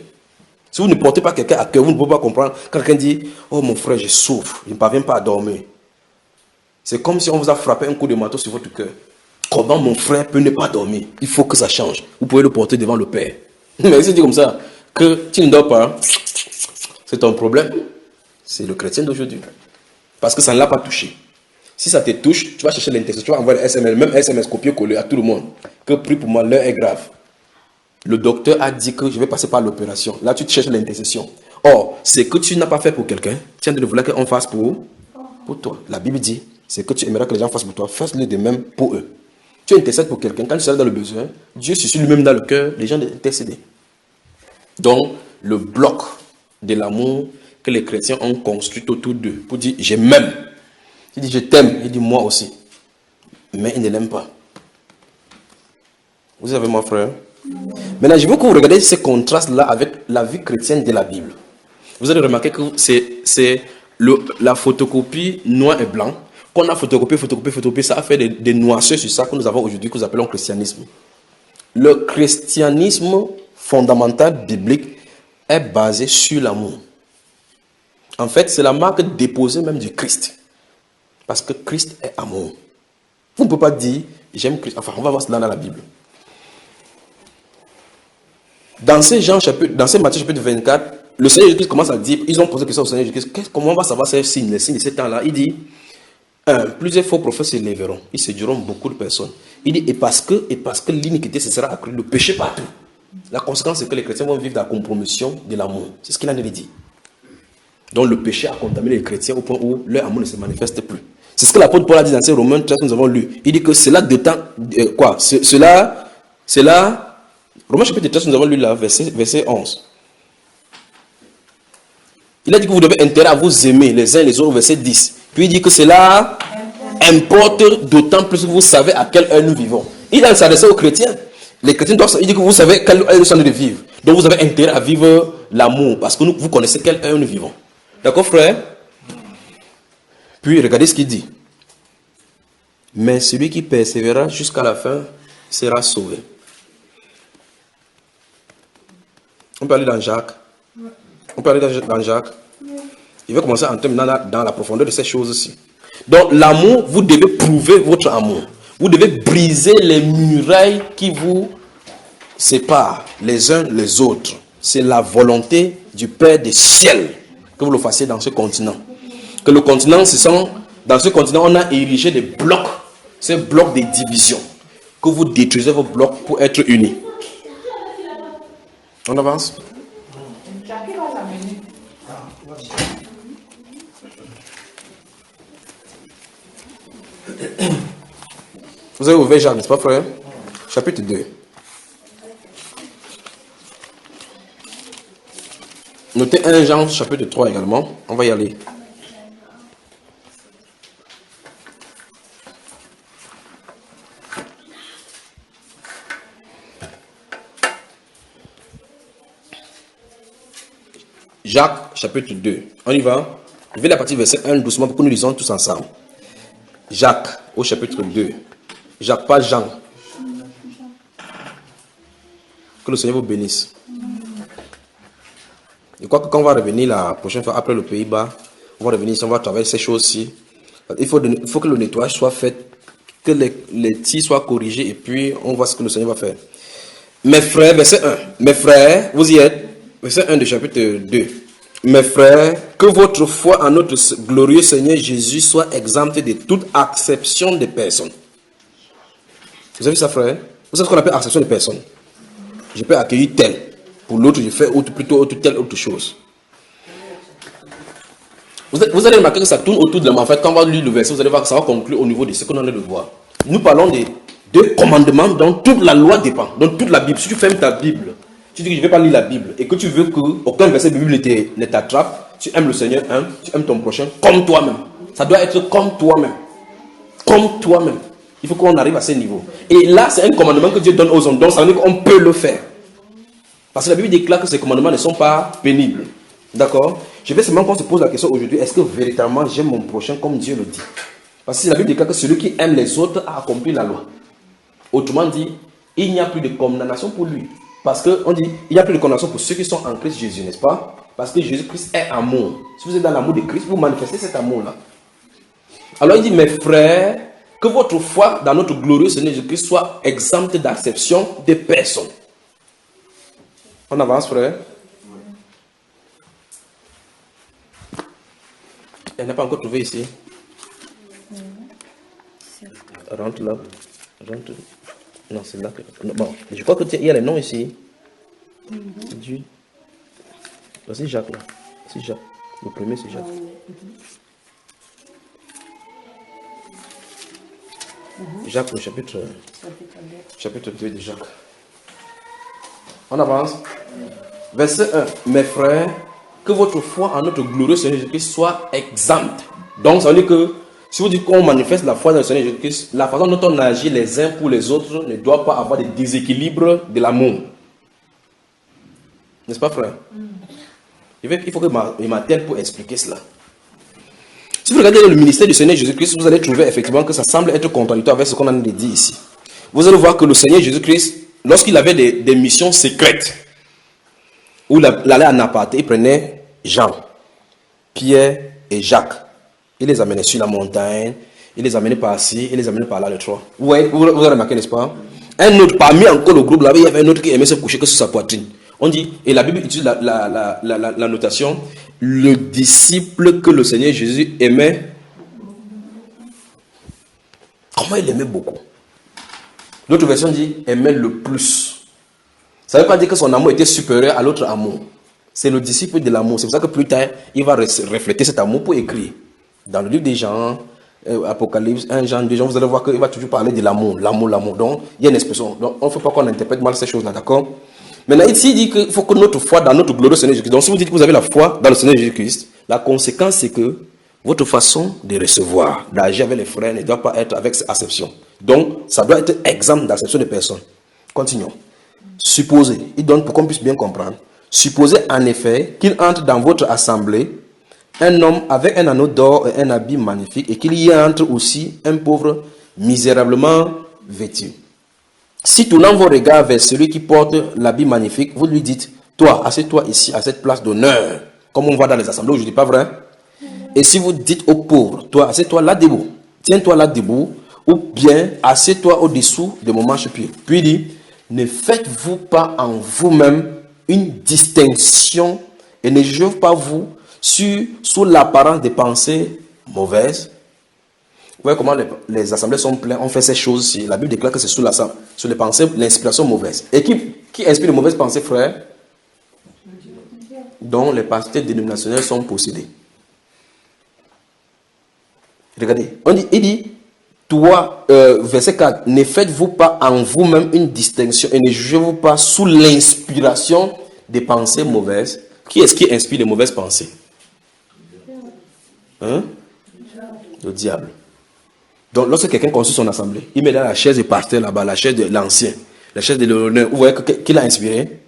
Si vous ne portez pas quelqu'un à cœur, vous ne pouvez pas comprendre. Quand quelqu'un dit, oh mon frère, je souffre, je ne parviens pas à dormir. C'est comme si on vous a frappé un coup de marteau sur votre cœur. Comment mon frère peut ne pas dormir? Il faut que ça change. Vous pouvez le porter devant le Père. Mais si tu dis comme ça, que tu ne dors pas, c'est ton problème. C'est le chrétien d'aujourd'hui. Parce que ça ne l'a pas touché. Si ça te touche, tu vas chercher l'intercession, tu vas envoyer le SMS, même SMS copier-coller à tout le monde. Que prie pour moi, l'heure est grave. Le docteur a dit que je vais passer par l'opération. Là, tu te cherches l'intercession. Or, ce que tu n'as pas fait pour quelqu'un, tu as de vouloir qu'on fasse pour toi. La Bible dit, c'est que tu aimerais que les gens fassent pour toi, fasse-le de même pour eux. Tu intercèdes pour quelqu'un, quand tu seras dans le besoin, Dieu suscite lui-même dans le cœur les gens d'intercéder. Donc, le bloc de l'amour que les chrétiens ont construit autour d'eux, pour dire, je m'aime. Il dit, je t'aime. Il dit, moi aussi. Mais il ne l'aime pas. Vous savez, mon frère? Maintenant, je veux que vous regardiez ces contrastes-là avec la vie chrétienne de la Bible. Vous allez remarquer que c'est la photocopie noir et blanc. Qu'on a photocopié, ça a fait des noirceurs sur ça que nous avons aujourd'hui, que nous appelons christianisme. Le christianisme fondamental biblique est basé sur l'amour. En fait, c'est la marque déposée même du Christ. Parce que Christ est amour. Vous ne pouvez pas dire, j'aime Christ. Enfin, on va voir cela dans la Bible. Dans ces Matthieu chapitre 24, le Seigneur Jésus commence à dire, ils ont posé la question au Seigneur Jésus, comment on va savoir ces signes, les signes de ce temps-là? Il dit, plusieurs faux prophètes se lèveront, ils séduiront beaucoup de personnes. Il dit, et parce que l'iniquité se sera accrue, le péché partout. La conséquence, c'est que les chrétiens vont vivre dans la compromission de l'amour. C'est ce qu'il en avait dit. Donc le péché a contaminé les chrétiens au point où leur amour ne se manifeste plus. C'est ce que l'apôtre Paul a dit dans ces Romains 13 que nous avons lu. Il dit que c'est là de temps, c'est là, Romains chapitre 13, nous avons lu là, verset 11. Il a dit que vous devez intérêt à vous aimer les uns les autres, verset 10. Puis il dit que cela importe d'autant plus que vous savez à quelle heure nous vivons. Il a s'adressé aux chrétiens. Les chrétiens doivent, il dit que vous savez quelle heure nous sommes de vivre. Donc vous avez intérêt à vivre l'amour parce que vous connaissez quelle heure nous vivons. D'accord, frère? Puis regardez ce qu'il dit. Mais celui qui persévérera jusqu'à la fin sera sauvé. On peut aller dans Jacques. On peut aller dans Jacques. Il va commencer à entrer maintenant dans la profondeur de ces choses-ci. Donc l'amour, vous devez prouver votre amour. Vous devez briser les murailles qui vous séparent les uns les autres. C'est la volonté du Père des ciels que vous le fassiez dans ce continent. Que le continent, dans ce continent, on a érigé des blocs. Ces blocs de division. Que vous détruisez vos blocs pour être unis. On avance. Vous avez ouvert Jacques, n'est-ce pas, frère? Chapitre 2. Notez 1 Jean, chapitre 3 également. On va y aller. Jacques, chapitre 2. On y va. Je vais la partie verset 1 doucement pour que nous lisons tous ensemble. Jacques, au chapitre 2. Jacques, pas Jean. Que le Seigneur vous bénisse. Je crois que quand on va revenir la prochaine fois, après le Pays-Bas, on va revenir ici, on va travailler ces choses-ci. Il faut que le nettoyage soit fait, que les tirs soient corrigés et puis on voit ce que le Seigneur va faire. Mes frères, verset 1. Mes frères, vous y êtes. Verset 1 du chapitre 2. Mes frères, que votre foi en notre glorieux Seigneur Jésus soit exempte de toute acception des personnes. Vous avez vu ça, frère? Vous savez ce qu'on appelle acception des personnes? Je peux accueillir tel. Pour l'autre, je fais plutôt telle autre chose. Vous allez remarquer que ça tourne autour de la main. En fait, quand on va lire le verset, vous allez voir que ça va conclure au niveau de ce qu'on en est de voir. Nous parlons des deux commandements dont toute la loi dépend. Dans toute la Bible. Si tu fermes ta Bible, tu dis que je ne vais pas lire la Bible et que tu veux qu'aucun verset de Bible ne t'attrape, tu aimes le Seigneur, tu aimes ton prochain comme toi-même. Ça doit être comme toi-même. Comme toi-même. Il faut qu'on arrive à ce niveau. Et là, c'est un commandement que Dieu donne aux hommes. Donc, ça veut dire qu'on peut le faire. Parce que la Bible déclare que ces commandements ne sont pas pénibles. D'accord? Je vais seulement qu'on se pose la question aujourd'hui, est-ce que véritablement j'aime mon prochain comme Dieu le dit? Parce que la Bible déclare que celui qui aime les autres a accompli la loi. Autrement dit, il n'y a plus de condamnation pour lui. Parce qu'on dit, il n'y a plus de condamnation pour ceux qui sont en Christ Jésus, n'est-ce pas? Parce que Jésus-Christ est amour. Si vous êtes dans l'amour de Christ, vous manifestez cet amour-là. Alors il dit, mes frères, que votre foi dans notre glorieux Seigneur Jésus-Christ soit exempte d'acception des personnes. On avance, frère. Elle n'a pas encore trouvé ici. Rentre là. Rentre. Non, c'est là. Bon, je crois qu'il y a les noms ici. C'est Jacques là. C'est Jacques. Le premier, c'est Jacques. Jacques, le chapitre 2 de Jacques. On avance. Verset 1. Mes frères, que votre foi en notre glorieux Seigneur Jésus-Christ soit exempte. Donc, ça veut dire que si vous dites qu'on manifeste la foi dans le Seigneur Jésus-Christ, la façon dont on agit les uns pour les autres ne doit pas avoir de déséquilibre de l'amour. N'est-ce pas, frère? Il faut que je m'attelle pour expliquer cela. Si vous regardez le ministère du Seigneur Jésus-Christ, vous allez trouver effectivement que ça semble être contradictoire avec ce qu'on a dit ici. Vous allez voir que le Seigneur Jésus-Christ, lorsqu'il avait des missions secrètes, où il allait en aparté, il prenait Jean, Pierre et Jacques. Il les amenait sur la montagne, il les amenait par-ci, il les amenait par-là, les trois. Vous avez remarqué, n'est-ce pas? Un autre, parmi encore le groupe là-bas, il y avait un autre qui aimait se coucher que sur sa poitrine. On dit, et la Bible utilise la notation, le disciple que le Seigneur Jésus aimait. Comment il aimait beaucoup? L'autre version dit, aimait le plus. Ça ne veut pas dire que son amour était supérieur à l'autre amour. C'est le disciple de l'amour. C'est pour ça que plus tard, il va refléter cet amour pour écrire. Dans le livre des Jean, Apocalypse, 1 Jean, 2 Jean, vous allez voir qu'il va toujours parler de l'amour, l'amour, l'amour. Donc, il y a une expression. Donc, on ne faut pas qu'on interprète mal ces choses-là, d'accord? Maintenant, ici, il dit qu'il faut que notre foi dans notre glorieux Seigneur Jésus-Christ. Donc, si vous dites que vous avez la foi dans le Seigneur Jésus-Christ, la conséquence, c'est que votre façon de recevoir, d'agir avec les frères ne doit pas être avec acception. Donc, ça doit être exempt d'acception de personne. Continuons. Supposez, il donne pour qu'on puisse bien comprendre. Supposez en effet qu'il entre dans votre assemblée un homme avec un anneau d'or et un habit magnifique, et qu'il y entre aussi un pauvre misérablement vêtu. Si tournant vos regards vers celui qui porte l'habit magnifique, vous lui dites, toi, assieds-toi ici à cette place d'honneur, comme on voit dans les assemblées aujourd'hui, pas vrai? Et si vous dites au pauvre, toi, assieds-toi là debout, tiens-toi là debout, ou bien assieds-toi au-dessous de mon marchepied. Puis il dit, ne faites-vous pas en vous-même une distinction et ne jugez pas vous sous l'apparence des pensées mauvaises. Vous voyez comment les assemblées sont pleines, on fait ces choses-ci. La Bible déclare que c'est sous les pensées, l'inspiration mauvaise. Et qui inspire de mauvaises pensées, frère? Dont les pasteurs dénominationnels sont possédés. Regardez, il dit, toi, verset 4, ne faites-vous pas en vous-même une distinction et ne jugez-vous pas sous l'inspiration des pensées mauvaises. Qui est-ce qui inspire les mauvaises pensées? Hein? Le diable. Donc, lorsque quelqu'un construit son assemblée, il met dans la chaise du pasteur là-bas, la chaise de l'ancien, la chaise de l'honneur. Vous voyez qui l'a inspiré?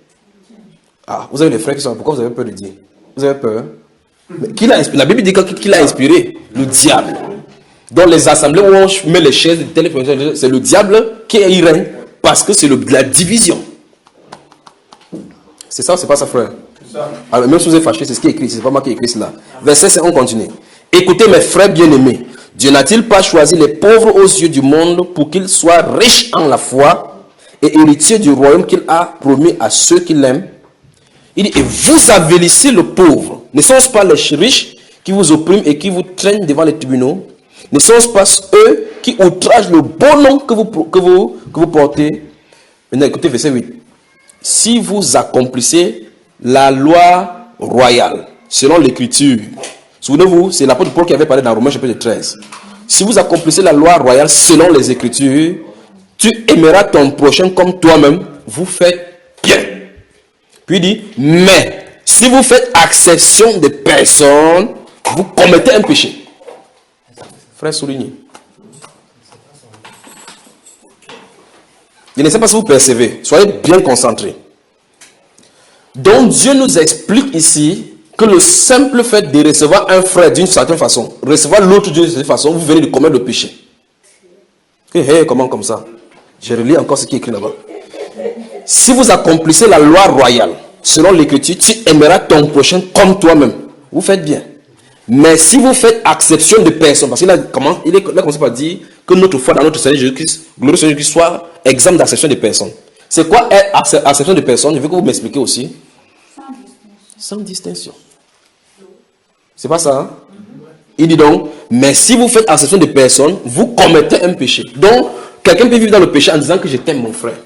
Ah, vous avez les frères qui sont là. Pourquoi vous avez peur de dire? Vous avez peur? Mais qui l'a inspiré? La Bible dit qui l'a inspiré? Le diable. Dans les assemblées où on met les chaises de telle personne, c'est le diable qui y règne parce que c'est la division. C'est ça ou c'est pas ça, frère? Alors, même si vous êtes fâché, c'est ce qui est écrit, c'est pas moi qui ai écrit cela. Verset 5, on continue. Écoutez mes frères bien-aimés, Dieu n'a-t-il pas choisi les pauvres aux yeux du monde pour qu'ils soient riches en la foi et héritiers du royaume qu'il a promis à ceux qui l'aiment? Il dit, et vous avilissez le pauvre. Ne sont-ce pas les riches qui vous oppriment et qui vous traînent devant les tribunaux? Ne sont-ce pas eux qui outragent le bon nom que vous portez? Maintenant, écoutez verset 8. Si vous accomplissez la loi royale, selon l'écriture, souvenez-vous, c'est l'apôtre Paul qui avait parlé dans Romains chapitre 13. Si vous accomplissez la loi royale selon les écritures, tu aimeras ton prochain comme toi-même, vous faites bien. Puis il dit, mais si vous faites exception de personnes, vous commettez un péché. Frère, soulignez. Je ne sais pas si vous percevez. Soyez bien concentrés. Donc Dieu nous explique ici que le simple fait de recevoir un frère d'une certaine façon, recevoir l'autre d'une certaine façon, vous venez de commettre le péché. Comment comme ça? Je relis encore ce qui est écrit là-bas. Si vous accomplissez la loi royale, selon l'écriture, tu aimeras ton prochain comme toi-même. Vous faites bien. Mais si vous faites exception de personne, parce qu'il a commencé par dire que notre foi dans notre Seigneur Jésus-Christ, glorieux Seigneur Jésus-Christ, soit exempt d'acception de personne. C'est quoi acception de personne? Je veux que vous m'expliquiez aussi. Sans distinction. C'est pas ça, hein? Il dit donc, mais si vous faites exception de personne, vous commettez un péché. Donc, quelqu'un peut vivre dans le péché en disant que je t'aime mon frère.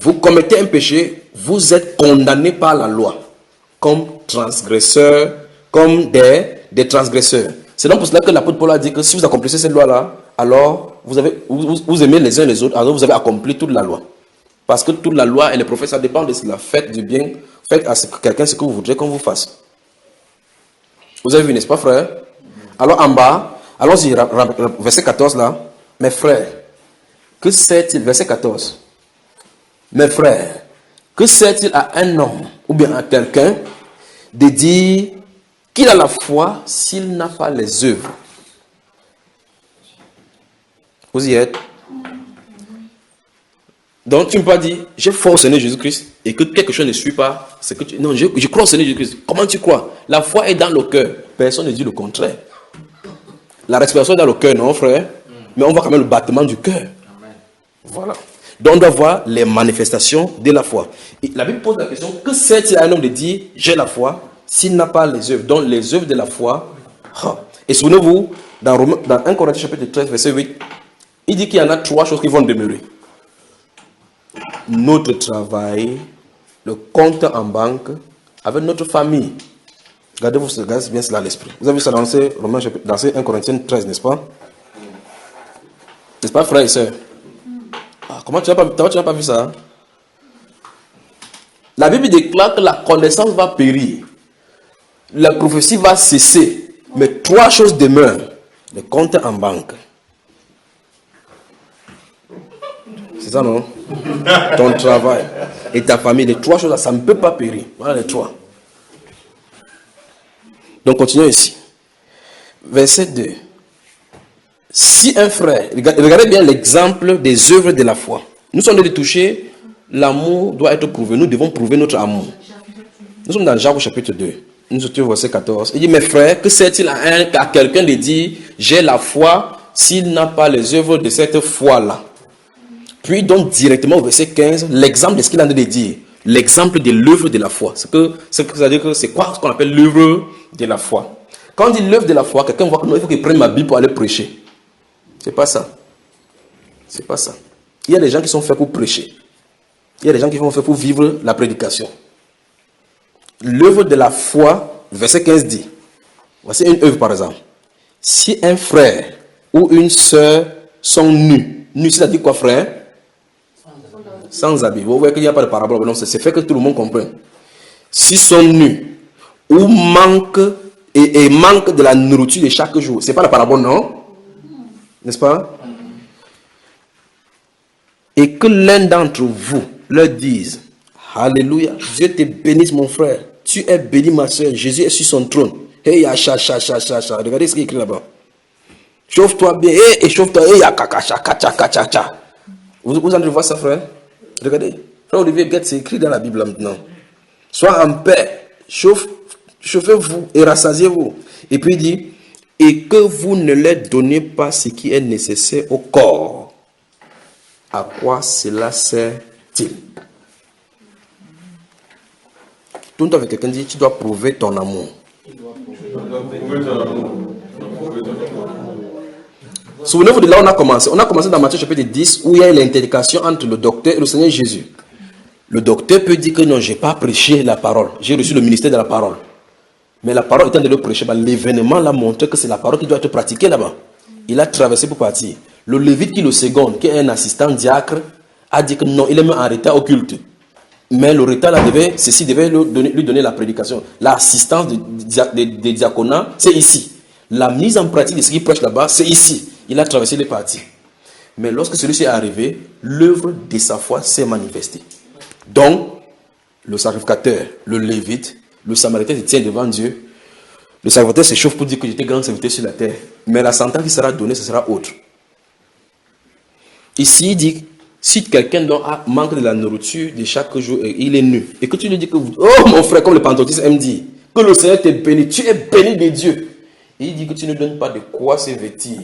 Vous commettez un péché, vous êtes condamné par la loi comme transgresseur, comme des transgresseurs. C'est donc pour cela que l'apôtre Paul a dit que si vous accomplissez cette loi-là, alors vous aimez les uns les autres, alors vous avez accompli toute la loi. Parce que toute la loi et les prophètes, ça dépend de cela. Faites du bien, faites à quelqu'un ce que vous voudrez qu'on vous fasse. Vous avez vu, n'est-ce pas, frère? Alors en bas, allons-y, verset 14 là. Mes frères, que sert-il, verset 14. Mes frères, que sert-il à un homme ou bien à quelqu'un de dire qu'il a la foi s'il n'a pas les œuvres? Vous y êtes? Donc tu ne peux pas dire j'ai foi au Seigneur Jésus-Christ et que quelque chose ne suit pas. C'est que non, je crois au Seigneur Jésus-Christ. Comment tu crois? La foi est dans le cœur. Personne ne dit le contraire. La respiration est dans le cœur, non, frère? Mais on voit quand même le battement du cœur. Voilà. Donc on doit voir les manifestations de la foi. Et la Bible pose la question, que sert-il à un homme de dire j'ai la foi s'il n'a pas les œuvres? Donc les œuvres de la foi. Et souvenez-vous, dans 1 Corinthiens chapitre 13, verset 8, il dit qu'il y en a 3 choses qui vont demeurer. Notre travail, le compte en banque, avec notre famille. Regardez bien cela à l'esprit. Vous avez vu ça dans 1 Corinthiens 13, n'est-ce pas? N'est-ce pas, frère et soeur? Comment tu n'as pas vu ça? La Bible déclare que la connaissance va périr. La prophétie va cesser. Mais 3 choses demeurent. Le compte en banque. C'est ça, non? Ton travail et ta famille. Les 3 choses, ça ne peut pas périr. Voilà les 3. Donc, continuons ici. Verset 2. Si un frère, regardez bien l'exemple des œuvres de la foi. Nous sommes de toucher, l'amour doit être prouvé. Nous devons prouver notre amour. Nous sommes dans Jacques au chapitre 2. Nous sommes au verset 14. Il dit, mes frères, que sert-il à quelqu'un de dire, j'ai la foi, s'il n'a pas les œuvres de cette foi-là? Puis donc directement au verset 15, l'exemple de ce qu'il a de dire. L'exemple de l'œuvre de la foi. C'est-à-dire que c'est quoi ce qu'on appelle l'œuvre de la foi? Quand on dit l'œuvre de la foi, quelqu'un voit que non, il faut qu'il prenne ma Bible pour aller prêcher. C'est pas ça. C'est pas ça. Il y a des gens qui sont faits pour prêcher. Il y a des gens qui sont faits pour vivre la prédication. L'œuvre de la foi, verset 15 dit, voici une œuvre par exemple. Si un frère ou une sœur sont nus, nus c'est-à-dire quoi frère? Sans habit. Vous voyez qu'il n'y a pas de parabole, non, c'est fait que tout le monde comprenne. S'ils sont nus ou manquent et manquent de la nourriture de chaque jour, c'est pas la parabole, non? N'est-ce pas? Et que l'un d'entre vous leur dise, Alléluia, Dieu te bénisse mon frère, tu es béni ma soeur, Jésus est sur son trône. Hey, cha, cha, cha, cha, cha. Regardez ce qui est écrit là-bas. Chauffe-toi bien, hey, chauffe-toi, hey, cha, cha, cha, cha, cha. Vous allez voir ça, frère? Regardez. Frère Olivier Guette, c'est écrit dans la Bible maintenant. Sois en paix, chauffez-vous et rassasiez-vous. Et puis il dit, et que vous ne leur donnez pas ce qui est nécessaire au corps. À quoi cela sert-il? Tout avec quelqu'un dit, tu dois prouver ton amour. Souvenez-vous de là où on a commencé. On a commencé dans Matthieu chapitre 10 où il y a l'interdiction entre le docteur et le Seigneur Jésus. Le docteur peut dire que non, je n'ai pas prêché la parole. J'ai reçu le ministère de la parole. Mais la parole étant de le prêcher, l'événement l'a montré que c'est la parole qui doit être pratiquée là-bas. Il a traversé pour partir. Le Lévite qui est le second, qui est un assistant diacre, a dit que non, il est même en retard au culte. Mais le retard là devait lui donner la prédication. L'assistance des diaconats, c'est ici. La mise en pratique de ce qu'il prêche là-bas, c'est ici. Il a traversé les parties. Mais lorsque celui-ci est arrivé, l'œuvre de sa foi s'est manifestée. Donc, le sacrificateur, le Lévite, le Samaritain se tient devant Dieu. Le sacrificateur s'échauffe pour dire que j'étais grand serviteur sur la terre. Mais la sentence qui sera donnée, ce sera autre. Ici, il dit, si quelqu'un manque de la nourriture de chaque jour, il est nu. Et que tu lui dis que, oh mon frère, comme le pentecôtiste aime dire, que le Seigneur t'est béni, tu es béni de Dieu. Et il dit que tu ne donnes pas de quoi se vêtir.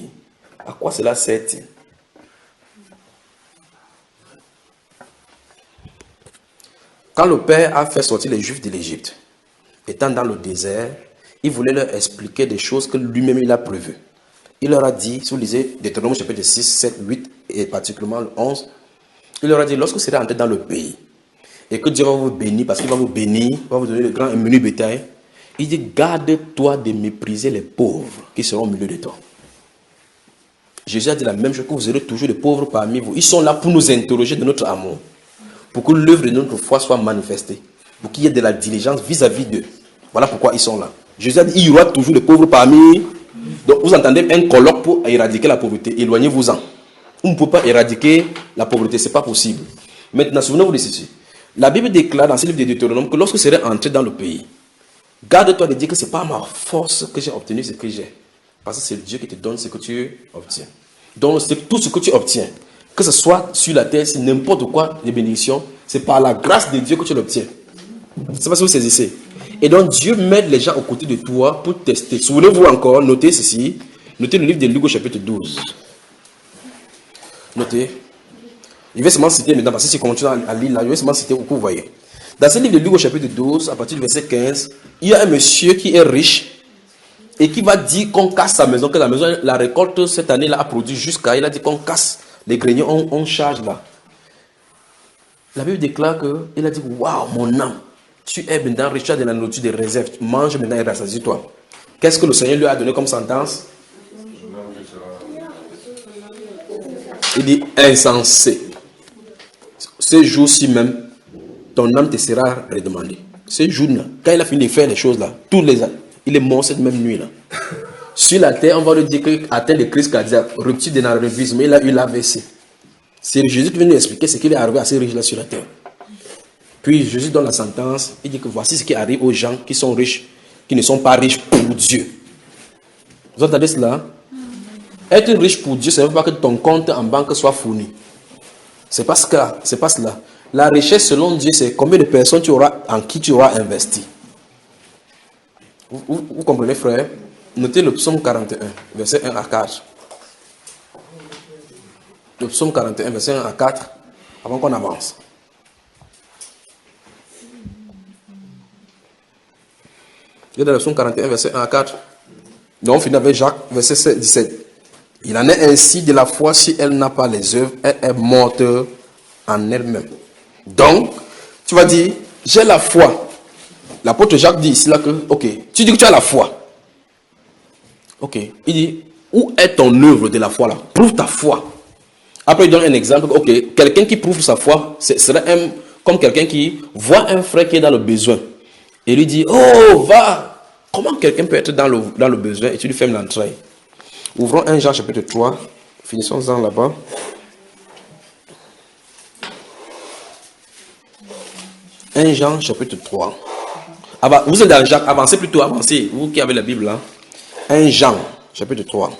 À quoi cela sert-il? Quand le Père a fait sortir les Juifs de l'Égypte, étant dans le désert, il voulait leur expliquer des choses que lui-même il a prévues. Il leur a dit, si vous lisez Deutéronome chapitre 6, 7, 8 et particulièrement le 11, il leur a dit, lorsque vous serez entré dans le pays et que Dieu va vous bénir, parce qu'il va vous bénir, va vous donner le grand et menu bétail, il dit, garde-toi de mépriser les pauvres qui seront au milieu de toi. Jésus a dit la même chose, que vous aurez toujours des pauvres parmi vous. Ils sont là pour nous interroger de notre amour, pour que l'œuvre de notre foi soit manifestée, pour qu'il y ait de la diligence vis-à-vis d'eux. Voilà pourquoi ils sont là. Jésus a dit, il y aura toujours des pauvres parmi. Donc vous entendez un colloque pour éradiquer la pauvreté. Éloignez-vous-en. On ne peut pas éradiquer la pauvreté, ce n'est pas possible. Maintenant, souvenez-vous de ceci. La Bible déclare dans ce livre de Deutéronome que lorsque vous serez entré dans le pays, garde-toi de dire que ce n'est pas ma force que j'ai obtenu ce que j'ai. Parce que c'est Dieu qui te donne ce que tu obtiens. Donc c'est tout ce que tu obtiens, que ce soit sur la terre, c'est n'importe quoi, les bénédictions, c'est par la grâce de Dieu que tu l'obtiens. Je ne sais pas si vous saisissez. Et donc Dieu met les gens aux côtés de toi pour tester. Souvenez-vous encore, notez ceci. Notez le livre de Luc au chapitre 12. Notez. Je vais seulement citer maintenant, parce que si je continue à lire là, je vais seulement citer où vous voyez. Dans ce livre de Luc au chapitre 12, à partir du verset 15, il y a un monsieur qui est riche et qui va dire qu'on casse sa maison, que la maison, la récolte cette année-là a produit jusqu'à, il a dit qu'on casse les greniers, on charge là. La Bible déclare qu'il a dit, waouh mon âme, tu es maintenant riche, tu as de la nourriture de réserve, tu manges maintenant et rassasie-toi. Qu'est-ce que le Seigneur lui a donné comme sentence? Il dit insensé. Ces jours-ci même, ton âme te sera redemandée. Ce jour-là, quand il a fini de faire les choses là, il est mort cette même nuit-là. Sur la terre, on va lui dire qu'il atteint de crise cardiaque, rupture de l'anévrisme, il a eu l'AVC. C'est Jésus qui vient nous expliquer ce qui est arrivé à ces riches-là sur la terre. Puis Jésus donne la sentence, il dit que voici ce qui arrive aux gens qui sont riches, qui ne sont pas riches pour Dieu. Vous entendez cela? Être riche pour Dieu, ça ne veut pas que ton compte en banque soit fourni. C'est pas cela. La richesse selon Dieu, c'est combien de personnes en qui tu auras investi. Vous comprenez, frère? Notez le psaume 41, verset 1 à 4. Le psaume 41, verset 1 à 4, avant qu'on avance. Regardez le psaume 41, verset 1 à 4. Donc, on finit avec Jacques, verset 17. Il en est ainsi de la foi, si elle n'a pas les œuvres, elle est morte en elle-même. Donc, tu vas dire, j'ai la foi. L'apôtre Jacques dit ici là que, ok, tu dis que tu as la foi. Ok, il dit, où est ton œuvre de la foi là? Prouve ta foi. Après, il donne un exemple. Ok, quelqu'un qui prouve sa foi, ce serait comme quelqu'un qui voit un frère qui est dans le besoin. Et lui dit, oh, va. Comment quelqu'un peut être dans le besoin et tu lui fermes l'entrée? Ouvrons 1 Jean chapitre 3. Finissons-en là-bas. 1 Jean chapitre 3. Vous êtes dans Jacques, avancez plutôt, avancez. Vous qui avez la Bible là. 1 Jean chapitre 3.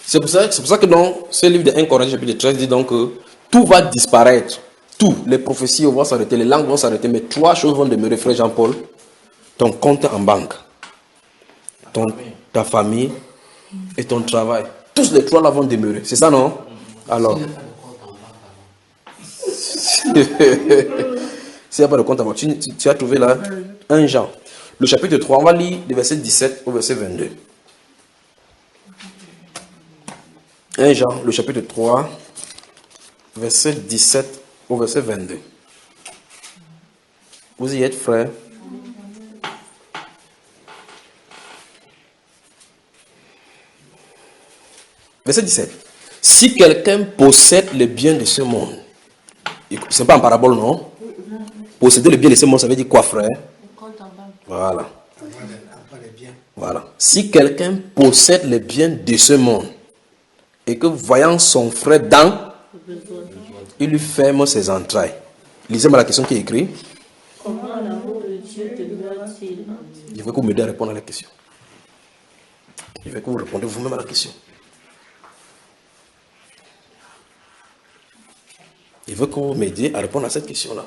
C'est pour ça que dans ce livre de 1 Corinthiens chapitre 13 dit donc que tout va disparaître. Tout, les prophéties vont s'arrêter, les langues vont s'arrêter, mais 3 choses vont demeurer, frère Jean-Paul. Ton compte en banque, ta famille et ton travail. Tous les 3 là vont demeurer. C'est ça, non? Alors. S'il n'y a pas de compte en banque, tu as trouvé là 1 Jean. Le chapitre 3, on va lire du verset 17 au verset 22. 1 Jean, le chapitre 3, verset 17 au verset 22. Vous y êtes, frère? Verset 17. Si quelqu'un possède les biens de ce monde, ce n'est pas en parabole, non? Posséder les biens de ce monde, ça veut dire quoi, frère? Voilà. Voilà. Si quelqu'un possède les biens de ce monde, et que voyant son frère dans, il lui ferme ses entrailles. Lisez-moi la question qui est écrite. Comment l'amour de Dieu demeure-t-il en Dieu? Je veux que vous m'aidez à répondre à la question. Je veux que vous répondez vous-même à la question. Je veux que vous m'aidiez à répondre à cette question-là.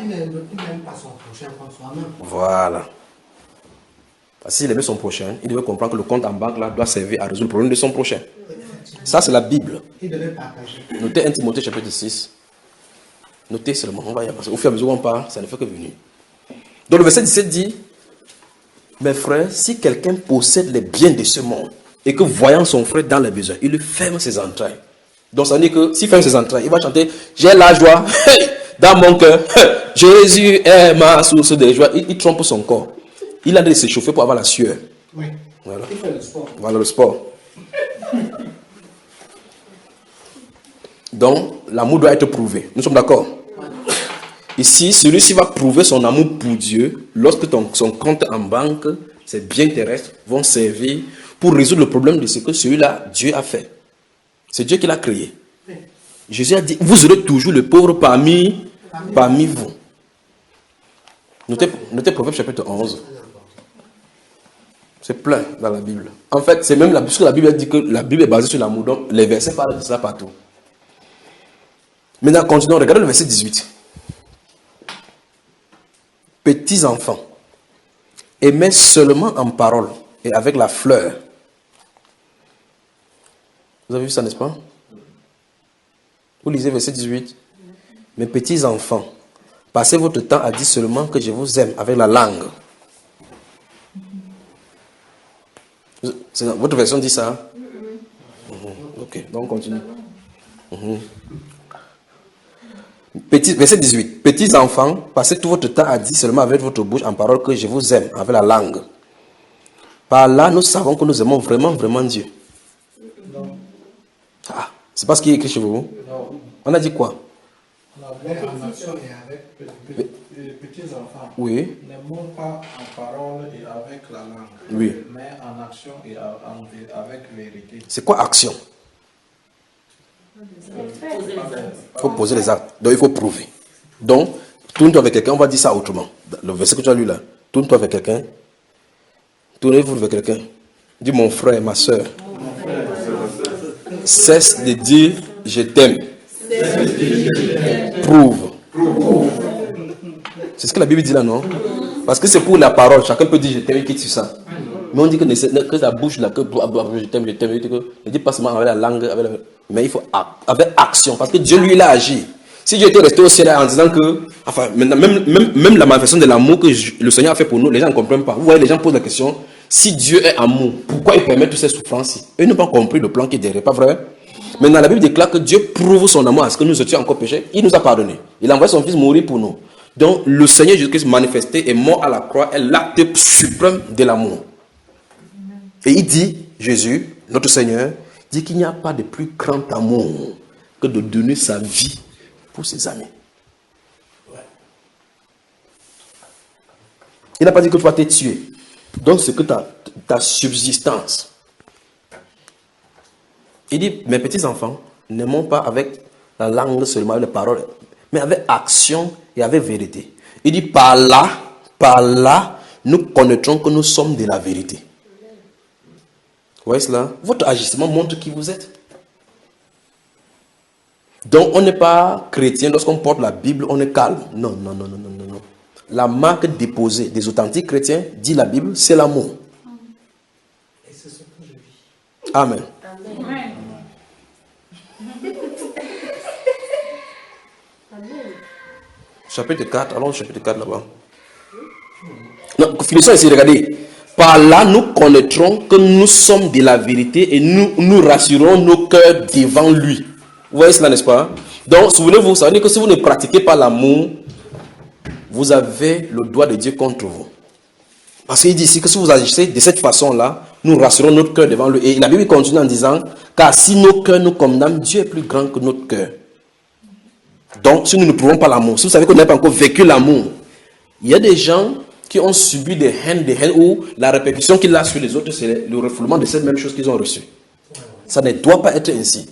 Il n'aime pas son prochain comme soi-même. Voilà. Parce s'il aimait son prochain, il devait comprendre que le compte en banque là doit servir à résoudre le problème de son prochain. Ça, c'est la Bible. Il devait partager. Notez 1 Timothée chapitre 6. Notez seulement, on va y passer. Au fur et à mesure où on part, ça ne fait que venir. Donc le verset 17 dit, mes frères, si quelqu'un possède les biens de ce monde, et que voyant son frère dans les besoins, il lui ferme ses entrailles. Donc ça veut dire que s'il ferme ses entrailles, il va chanter, j'ai la joie dans mon cœur. Jésus est ma source de joie. Il trompe son corps. Il a de s'échauffer pour avoir la sueur. Oui. Voilà. Il fait le sport. Voilà le sport. Donc, l'amour doit être prouvé. Nous sommes d'accord? Ici, celui-ci va prouver son amour pour Dieu lorsque son compte en banque, ses biens terrestres vont servir pour résoudre le problème de ce que celui-là, Dieu a fait. C'est Dieu qui l'a créé. Jésus a dit, vous aurez toujours le pauvre parmi vous. Notez Proverbe chapitre 11. C'est plein dans la Bible. En fait, c'est même puisque la Bible dit que la Bible est basée sur l'amour, donc les versets parlent de ça partout. Maintenant, continuons. Regardez le verset 18. Petits enfants, aimez seulement en parole et avec la fleur. Vous avez vu ça, n'est-ce pas? Vous lisez verset 18. Mes petits enfants, passez votre temps à dire seulement que je vous aime avec la langue. Votre version dit ça? Ok, donc on continue. Verset 18. Petits enfants, passez tout votre temps à dire seulement avec votre bouche en parole que je vous aime avec la langue. Par là, nous savons que nous aimons vraiment, vraiment Dieu. Ah, c'est pas ce qui est écrit chez vous. On a dit quoi? Mais en action et avec petits enfants. Oui. N'aimons pas en parole et avec la langue. Oui. Mais en action et avec vérité. C'est quoi action? Il faut poser les actes. Donc il faut prouver. Donc, tourne-toi avec quelqu'un, on va dire ça autrement. Le verset que tu as lu là. Tourne-toi avec quelqu'un. Tournez-vous avec quelqu'un. Dis mon frère, ma soeur. Cesse de dire je t'aime. Prouve. C'est ce que la Bible dit là, non? Parce que c'est pour la parole. Chacun peut dire je t'aime et quitte sur ça. Mais on dit que la bouche là, que je t'aime, ne dis pas seulement avec la langue, mais il faut avec action. Parce que Dieu lui il a agi. Si Dieu était resté au ciel en disant que, enfin, même la manifestation de l'amour que le Seigneur a fait pour nous, les gens ne comprennent pas. Vous voyez, les gens posent la question, si Dieu est amour, pourquoi il permet toutes ces souffrances-ci? Eux n'ont pas compris le plan qui est derrière, pas vrai? Maintenant, la Bible déclare que Dieu prouve son amour à ce que nous étions encore péchés. Il nous a pardonné. Il a envoyé son Fils mourir pour nous. Donc, le Seigneur Jésus-Christ manifesté est mort à la croix, est l'acte suprême de l'amour. Et il dit, Jésus, notre Seigneur, dit qu'il n'y a pas de plus grand amour que de donner sa vie pour ses amis. Il n'a pas dit que tu vas te tuer. Donc, c'est que ta subsistance. Il dit, mes petits enfants, n'aimons pas avec la langue seulement, avec les paroles, mais avec action et avec vérité. Il dit, par là, nous connaîtrons que nous sommes de la vérité. Vous voyez cela? Votre agissement montre qui vous êtes. Donc, on n'est pas chrétien. Lorsqu'on porte la Bible, on est calme. Non. La marque déposée des authentiques chrétiens, dit la Bible, c'est l'amour. Et c'est ce que je vis. Amen. Chapitre 4, allons au chapitre 4 là-bas. Non, finissons ici, regardez. Par là, nous connaîtrons que nous sommes de la vérité et nous rassurons nos cœurs devant lui. Vous voyez cela, n'est-ce pas? Donc, souvenez-vous, ça veut dire que si vous ne pratiquez pas l'amour, vous avez le doigt de Dieu contre vous. Parce qu'il dit ici que si vous agissez de cette façon-là, nous rassurons notre cœur devant lui. Et la Bible continue en disant, car si nos cœurs nous condamnent, Dieu est plus grand que notre cœur. Donc, si nous ne prouvons pas l'amour, si vous savez qu'on n'a pas encore vécu l'amour, il y a des gens qui ont subi des haines où la répercussion qu'il a sur les autres, c'est le refoulement de cette même chose qu'ils ont reçue. Ça ne doit pas être ainsi.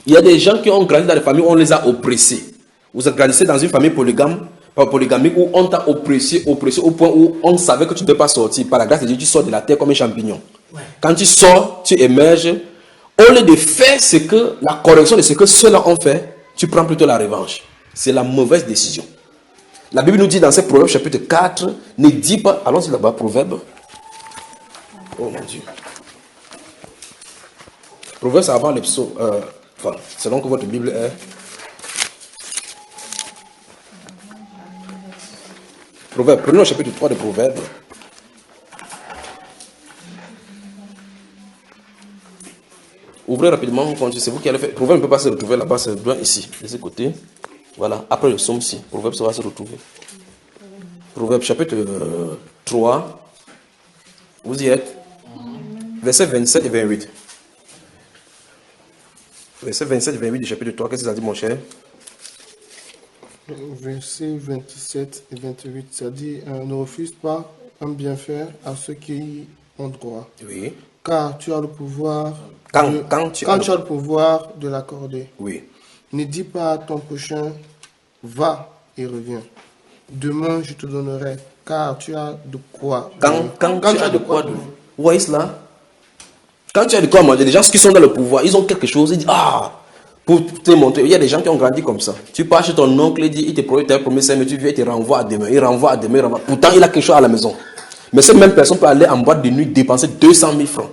Il y a des gens qui ont grandi dans des familles où on les a oppressés. Vous êtes grandi dans une famille polygamique où on t'a oppressé au point où on savait que tu ne peux pas sortir. Par la grâce de Dieu, tu sors de la terre comme un champignon. Ouais. Quand tu sors, tu émerges. Au lieu de faire ce que la correction de ce que ceux-là ont fait, tu prends plutôt la revanche. C'est la mauvaise décision. La Bible nous dit dans ce Proverbe chapitre 4, ne dis pas, allons-y là-bas, Proverbe. Oh mon Dieu. Proverbe, c'est avant les psaumes. Enfin, selon que votre Bible est. Proverbe, prenons le chapitre 3 de Proverbe. Ouvrez rapidement, c'est vous qui allez faire. Proverbe ne peut pas se retrouver là-bas, c'est bien ici, de ce côté. Voilà, après le psaume-ci, Proverbe ça va se retrouver. Proverbe chapitre 3, vous y êtes. Versets 27 et 28. Versets 27 et 28 du chapitre 3, qu'est-ce que ça dit mon cher? Versets 27 et 28, ça dit, ne refuse pas un bienfait à ceux qui ont droit. Oui. Car tu as le pouvoir, quand tu as le pouvoir de l'accorder. Oui. Ne dis pas à ton prochain, va et reviens. Demain, je te donnerai, car tu as de quoi. Quand tu as de quoi. Vous voyez cela? Quand tu as de quoi manger, les gens qui sont dans le pouvoir, ils ont quelque chose, ils disent, pour te montrer. Il y a des gens qui ont grandi comme ça. Tu pars chez ton oncle, il te promet ça, mais tu viens, il te renvoie à demain. Il renvoie à demain, Pourtant, il a quelque chose à la maison. Mais cette même personne peut aller en boîte de nuit dépenser 200 000 francs.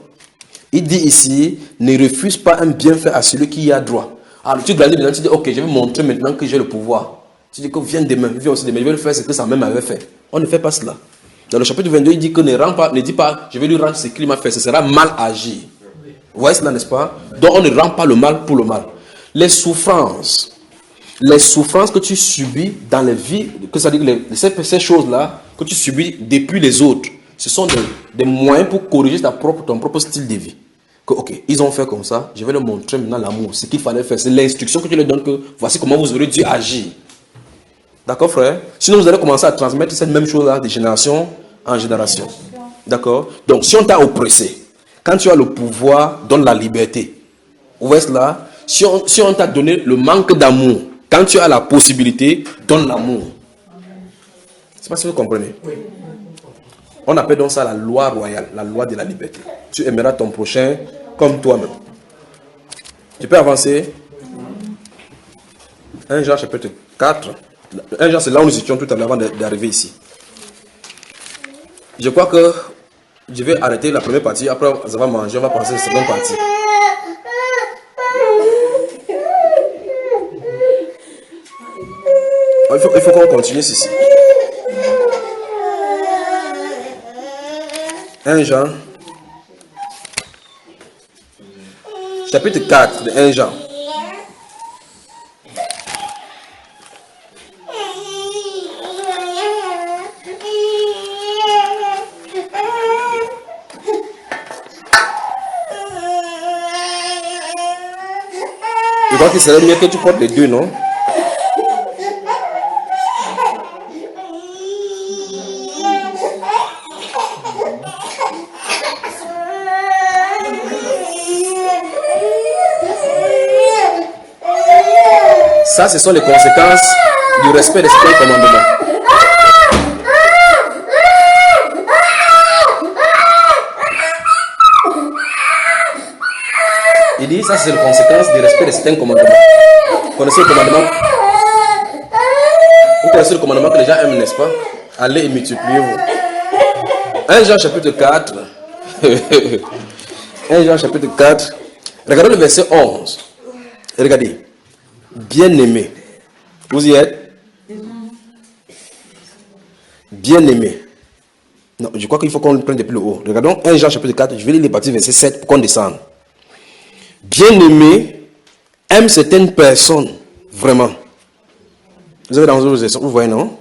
Il dit ici, ne refuse pas un bienfait à celui qui y a droit. Alors tu grandis maintenant, tu dis, ok, je vais montrer maintenant que j'ai le pouvoir. Tu dis que viens demain, viens aussi demain, je vais le faire ce que sa mère m'avait fait. On ne fait pas cela. Dans le chapitre 22, il dit que ne dis pas, je vais lui rendre ce qu'il m'a fait, ce sera mal agi. Vous voyez cela, n'est-ce pas? Donc on ne rend pas le mal pour le mal. Les souffrances que tu subis dans la vie, que ça dit que ces choses-là que tu subis depuis les autres, Ce sont des moyens pour corriger ton propre style de vie. Que, ok, ils ont fait comme ça, je vais leur montrer maintenant l'amour. Ce qu'il fallait faire, c'est l'instruction que tu leur donnes que voici comment vous aurez dû agir. D'accord, frère? Sinon, vous allez commencer à transmettre cette même chose-là de génération en génération. D'accord? Donc, si on t'a oppressé, quand tu as le pouvoir, donne la liberté. Vous voyez cela? Si on t'a donné le manque d'amour, quand tu as la possibilité, donne l'amour. Je ne sais pas si vous comprenez. On appelle donc ça la loi royale, la loi de la liberté. Tu aimeras ton prochain comme toi-même. Tu peux avancer. 1 Jean chapitre 4. 1 Jean, c'est là où nous étions tout à l'heure avant d'arriver ici. Je crois que je vais arrêter la première partie. Après, on va manger, on va passer à la seconde partie. Il faut qu'on continue ceci. 1 Jean, chapitre 4 de 1 Jean. Je crois qu'il serait mieux que tu portes les deux, non? Ça, ce sont les conséquences du respect des 5 commandements. Il dit, ça, c'est les conséquences du respect des 5 commandements. Vous connaissez le commandement? Vous connaissez le commandement que les gens aiment, n'est-ce pas? Allez et multipliez-vous. 1 Jean chapitre 4. 1 Jean chapitre 4. Regardez le verset 11. Regardez. Bien-aimé. Vous y êtes? Bien-aimé. Non, je crois qu'il faut qu'on le prenne depuis le haut. Regardons 1 Jean chapitre 4. Je vais lire les parties verset 7 pour qu'on descende. Bien-aimé aime certaines personnes. Vraiment. Vous avez dans vos versions, vous voyez, non?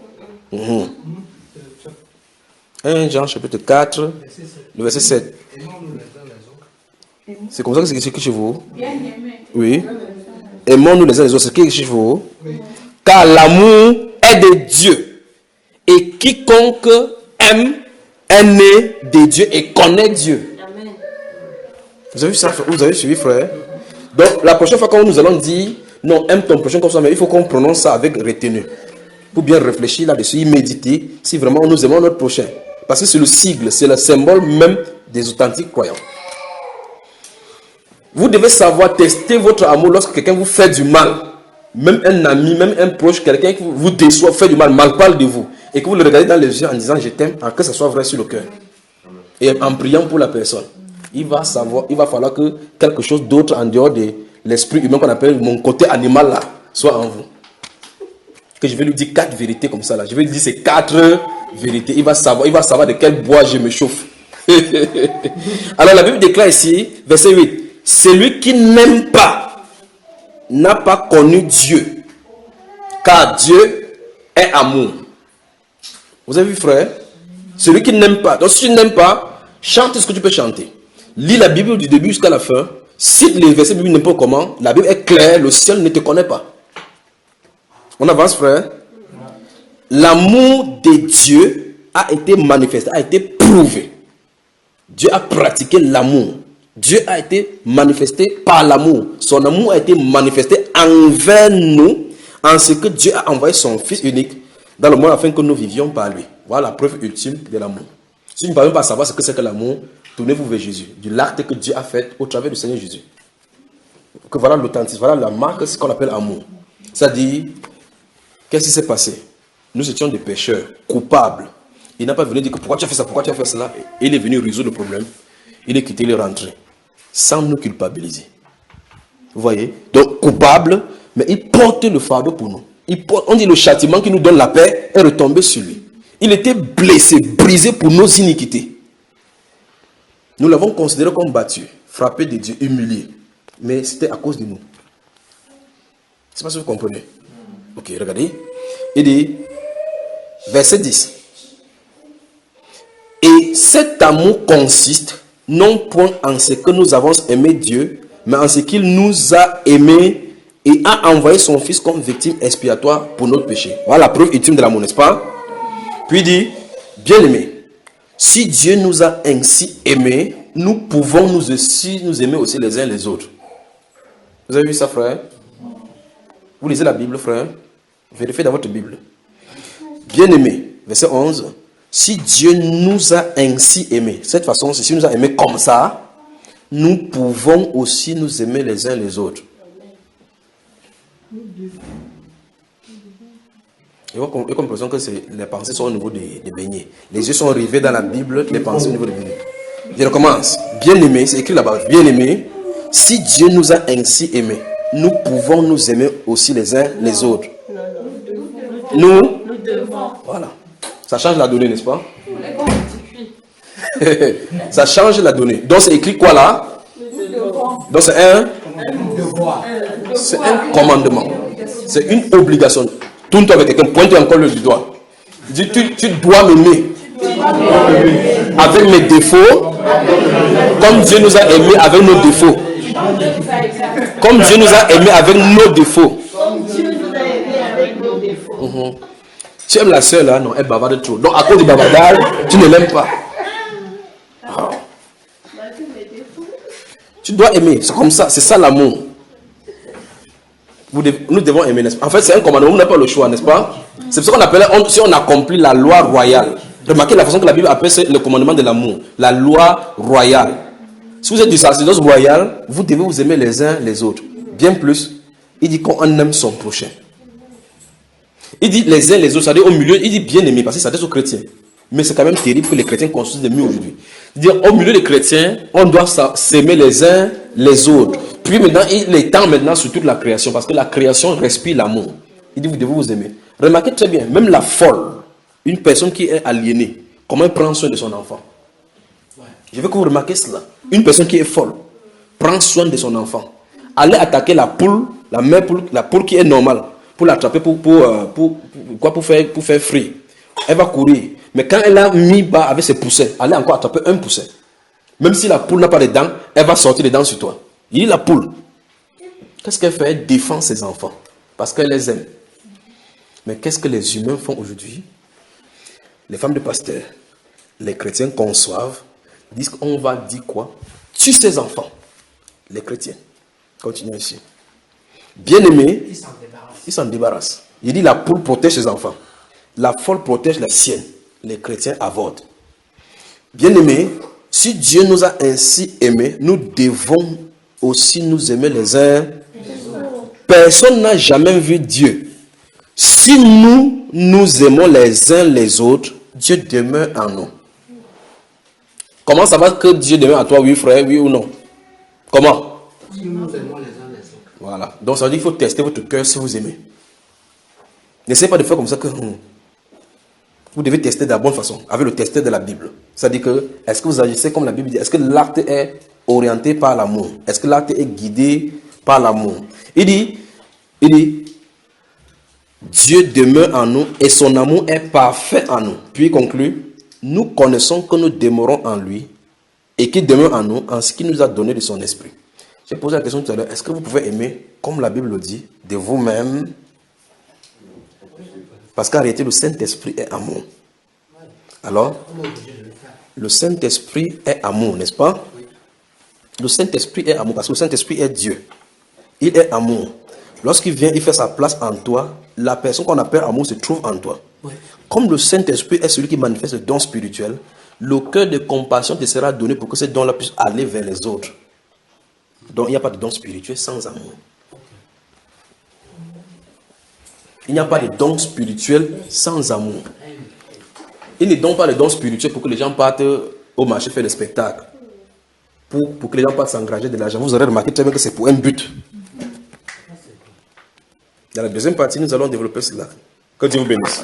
1 Jean chapitre 4, le verset 7. C'est comme ça que c'est écrit chez vous? Oui. Aimons-nous les uns les autres. C'est écrit chez vous? Car l'amour est de Dieu. Et quiconque aime est né de Dieu et connaît Dieu. Amen. Vous avez vu ça? Vous avez suivi, frère? Donc, la prochaine fois quand nous allons dire non, aime ton prochain comme ça, mais il faut qu'on prononce ça avec retenue. Pour bien réfléchir là-dessus, y méditer si vraiment nous aimons notre prochain. Parce que c'est le sigle, c'est le symbole même des authentiques croyants. Vous devez savoir tester votre amour lorsque quelqu'un vous fait du mal. Même un ami, même un proche, quelqu'un qui vous déçoit, fait du mal parle de vous. Et que vous le regardez dans les yeux en disant je t'aime, que ça soit vrai sur le cœur. Et en priant pour la personne. Il va falloir que quelque chose d'autre en dehors de l'esprit humain qu'on appelle mon côté animal là, soit en vous. Que je vais lui dire 4 vérités comme ça là. Je vais lui dire ces 4 vérités. Il va savoir de quel bois je me chauffe. Alors la Bible déclare ici, verset 8. Celui qui n'aime pas n'a pas connu Dieu. Car Dieu est amour. Vous avez vu, frère? Celui qui n'aime pas. Donc si tu n'aimes pas, chante ce que tu peux chanter. Lis la Bible du début jusqu'à la fin. Cite les versets bibliques n'importe comment. La Bible est claire. Le ciel ne te connaît pas. On avance, frère. L'amour de Dieu a été manifesté, a été prouvé. Dieu a pratiqué l'amour. Dieu a été manifesté par l'amour. Son amour a été manifesté envers nous en ce que Dieu a envoyé son Fils unique dans le monde afin que nous vivions par lui. Voilà la preuve ultime de l'amour. Si vous ne pouvez pas savoir ce que c'est que l'amour, tournez-vous vers Jésus, de l'acte que Dieu a fait au travers du Seigneur Jésus. Que voilà l'authenticité, voilà la marque, ce qu'on appelle amour. C'est-à-dire, qu'est-ce qui s'est passé? Nous étions des pécheurs, coupables. Il n'a pas venu dire que pourquoi tu as fait ça, pourquoi tu as fait cela. Il est venu résoudre le problème. Il est quitté, il est rentré. Sans nous culpabiliser. Vous voyez? Donc, coupable, mais il porte le fardeau pour nous. On dit le châtiment qui nous donne la paix est retombé sur lui. Il était blessé, brisé pour nos iniquités. Nous l'avons considéré comme battu, frappé de Dieu, humilié. Mais c'était à cause de nous. Je ne sais pas si vous comprenez. Ok, regardez. Il dit, verset 10. Et cet amour consiste non point en ce que nous avons aimé Dieu, mais en ce qu'il nous a aimés et a envoyé son Fils comme victime expiatoire pour notre péché. Voilà la preuve ultime de l'amour, n'est-ce pas? Puis il dit, bien-aimés, si Dieu nous a ainsi aimés, nous pouvons nous aimer aussi les uns les autres. Vous avez vu ça, frère? Vous lisez la Bible, frère? Vérifiez dans votre Bible. Bien-aimés, verset 11. Si Dieu nous a ainsi aimés, cette façon, si nous a aimés comme ça, nous pouvons aussi nous aimer les uns les autres. J'ai comme l'impression que les pensées sont au niveau des beignets. Les yeux sont rivés dans la Bible, les pensées au niveau des beignets. Je recommence. Bien-aimés, c'est écrit là-bas. Bien-aimés, si Dieu nous a ainsi aimés, nous pouvons nous aimer aussi les uns les autres. Nous devons. Voilà. Ça change la donnée, n'est-ce pas? Ça change la donnée. Donc c'est écrit quoi là? Donc c'est un commandement. C'est une obligation. Tourne-toi avec quelqu'un, pointe encore le doigt. Dis, tu dois m'aimer avec mes défauts, comme Dieu nous a aimés avec nos défauts. Comme Dieu nous a aimés avec nos défauts. Tu aimes la soeur là, non, elle bavarde trop. Donc à cause du bavardage, tu ne l'aimes pas. Oh. Tu dois aimer, c'est comme ça, c'est ça l'amour. Nous devons aimer, n'est-ce pas? En fait, c'est un commandement, on n'a pas le choix, n'est-ce pas? C'est pour ça qu'on appelle, si on accomplit la loi royale. Remarquez la façon que la Bible appelle le commandement de l'amour, la loi royale. Si vous êtes du sacerdoce royal, vous devez vous aimer les uns les autres. Bien plus, il dit qu'on aime son prochain. Il dit les uns les autres, c'est-à-dire au milieu, il dit bien aimé, parce que ça s'adresse aux chrétiens. Mais c'est quand même terrible que les chrétiens construisent des murs aujourd'hui. C'est-à-dire au milieu des chrétiens, on doit s'aimer les uns les autres. Puis maintenant, il est temps maintenant sur toute la création, parce que la création respire l'amour. Il dit vous devez vous aimer. Remarquez très bien, même la folle, une personne qui est aliénée, comment elle prend soin de son enfant? Je veux que vous remarquez cela. Une personne qui est folle prend soin de son enfant. Allez attaquer la poule, la mère poule, la poule qui est normale, pour l'attraper, pour faire frire. Elle va courir. Mais quand elle a mis bas avec ses poussins, elle a encore attrapé un poussin. Même si la poule n'a pas de dents, elle va sortir les dents sur toi. Il dit la poule. Qu'est-ce qu'elle fait? Elle défend ses enfants. Parce qu'elle les aime. Mais qu'est-ce que les humains font aujourd'hui? Les femmes de pasteurs, les chrétiens conçoivent, disent qu'on va dire quoi? Tue ses enfants. Les chrétiens. Continuons ici. Bien-aimés, ils s'en débarrassent. Il dit la poule protège ses enfants. La folle protège la sienne. Les chrétiens avortent. Bien-aimés, si Dieu nous a ainsi aimés, nous devons aussi nous aimer les uns. Personne n'a jamais vu Dieu. Si nous nous aimons les uns les autres, Dieu demeure en nous. Comment ça va que Dieu demeure en toi, oui frère, oui ou non? Comment? Si nous nous aimons les uns les autres. Voilà. Donc ça veut dire qu'il faut tester votre cœur si vous aimez. N'essayez pas de faire comme ça que vous devez tester de la bonne façon, avec le testeur de la Bible. C'est-à-dire que, est-ce que vous agissez comme la Bible dit? Est-ce que l'acte est orienté par l'amour? Est-ce que l'acte est guidé par l'amour? Il dit, Dieu demeure en nous et son amour est parfait en nous. Puis il conclut, nous connaissons que nous demeurons en lui et qu'il demeure en nous en ce qu'il nous a donné de son esprit. J'ai posé la question tout à l'heure, est-ce que vous pouvez aimer, comme la Bible le dit, de vous-même? Parce qu'en réalité, le Saint-Esprit est amour. Alors, le Saint-Esprit est amour, n'est-ce pas? Le Saint-Esprit est amour, parce que le Saint-Esprit est Dieu. Il est amour. Lorsqu'il vient, il fait sa place en toi. La personne qu'on appelle amour se trouve en toi. Comme le Saint-Esprit est celui qui manifeste le don spirituel, le cœur de compassion te sera donné pour que ce don-là puisse aller vers les autres. Donc, il n'y a pas de don spirituel sans amour. Il n'y a pas de don spirituel sans amour. Il ne donne pas le don spirituel pour que les gens partent au marché faire des spectacles. Pour que les gens partent s'engager de l'argent. Vous aurez remarqué très bien que c'est pour un but. Dans la deuxième partie, nous allons développer cela. Que Dieu vous bénisse.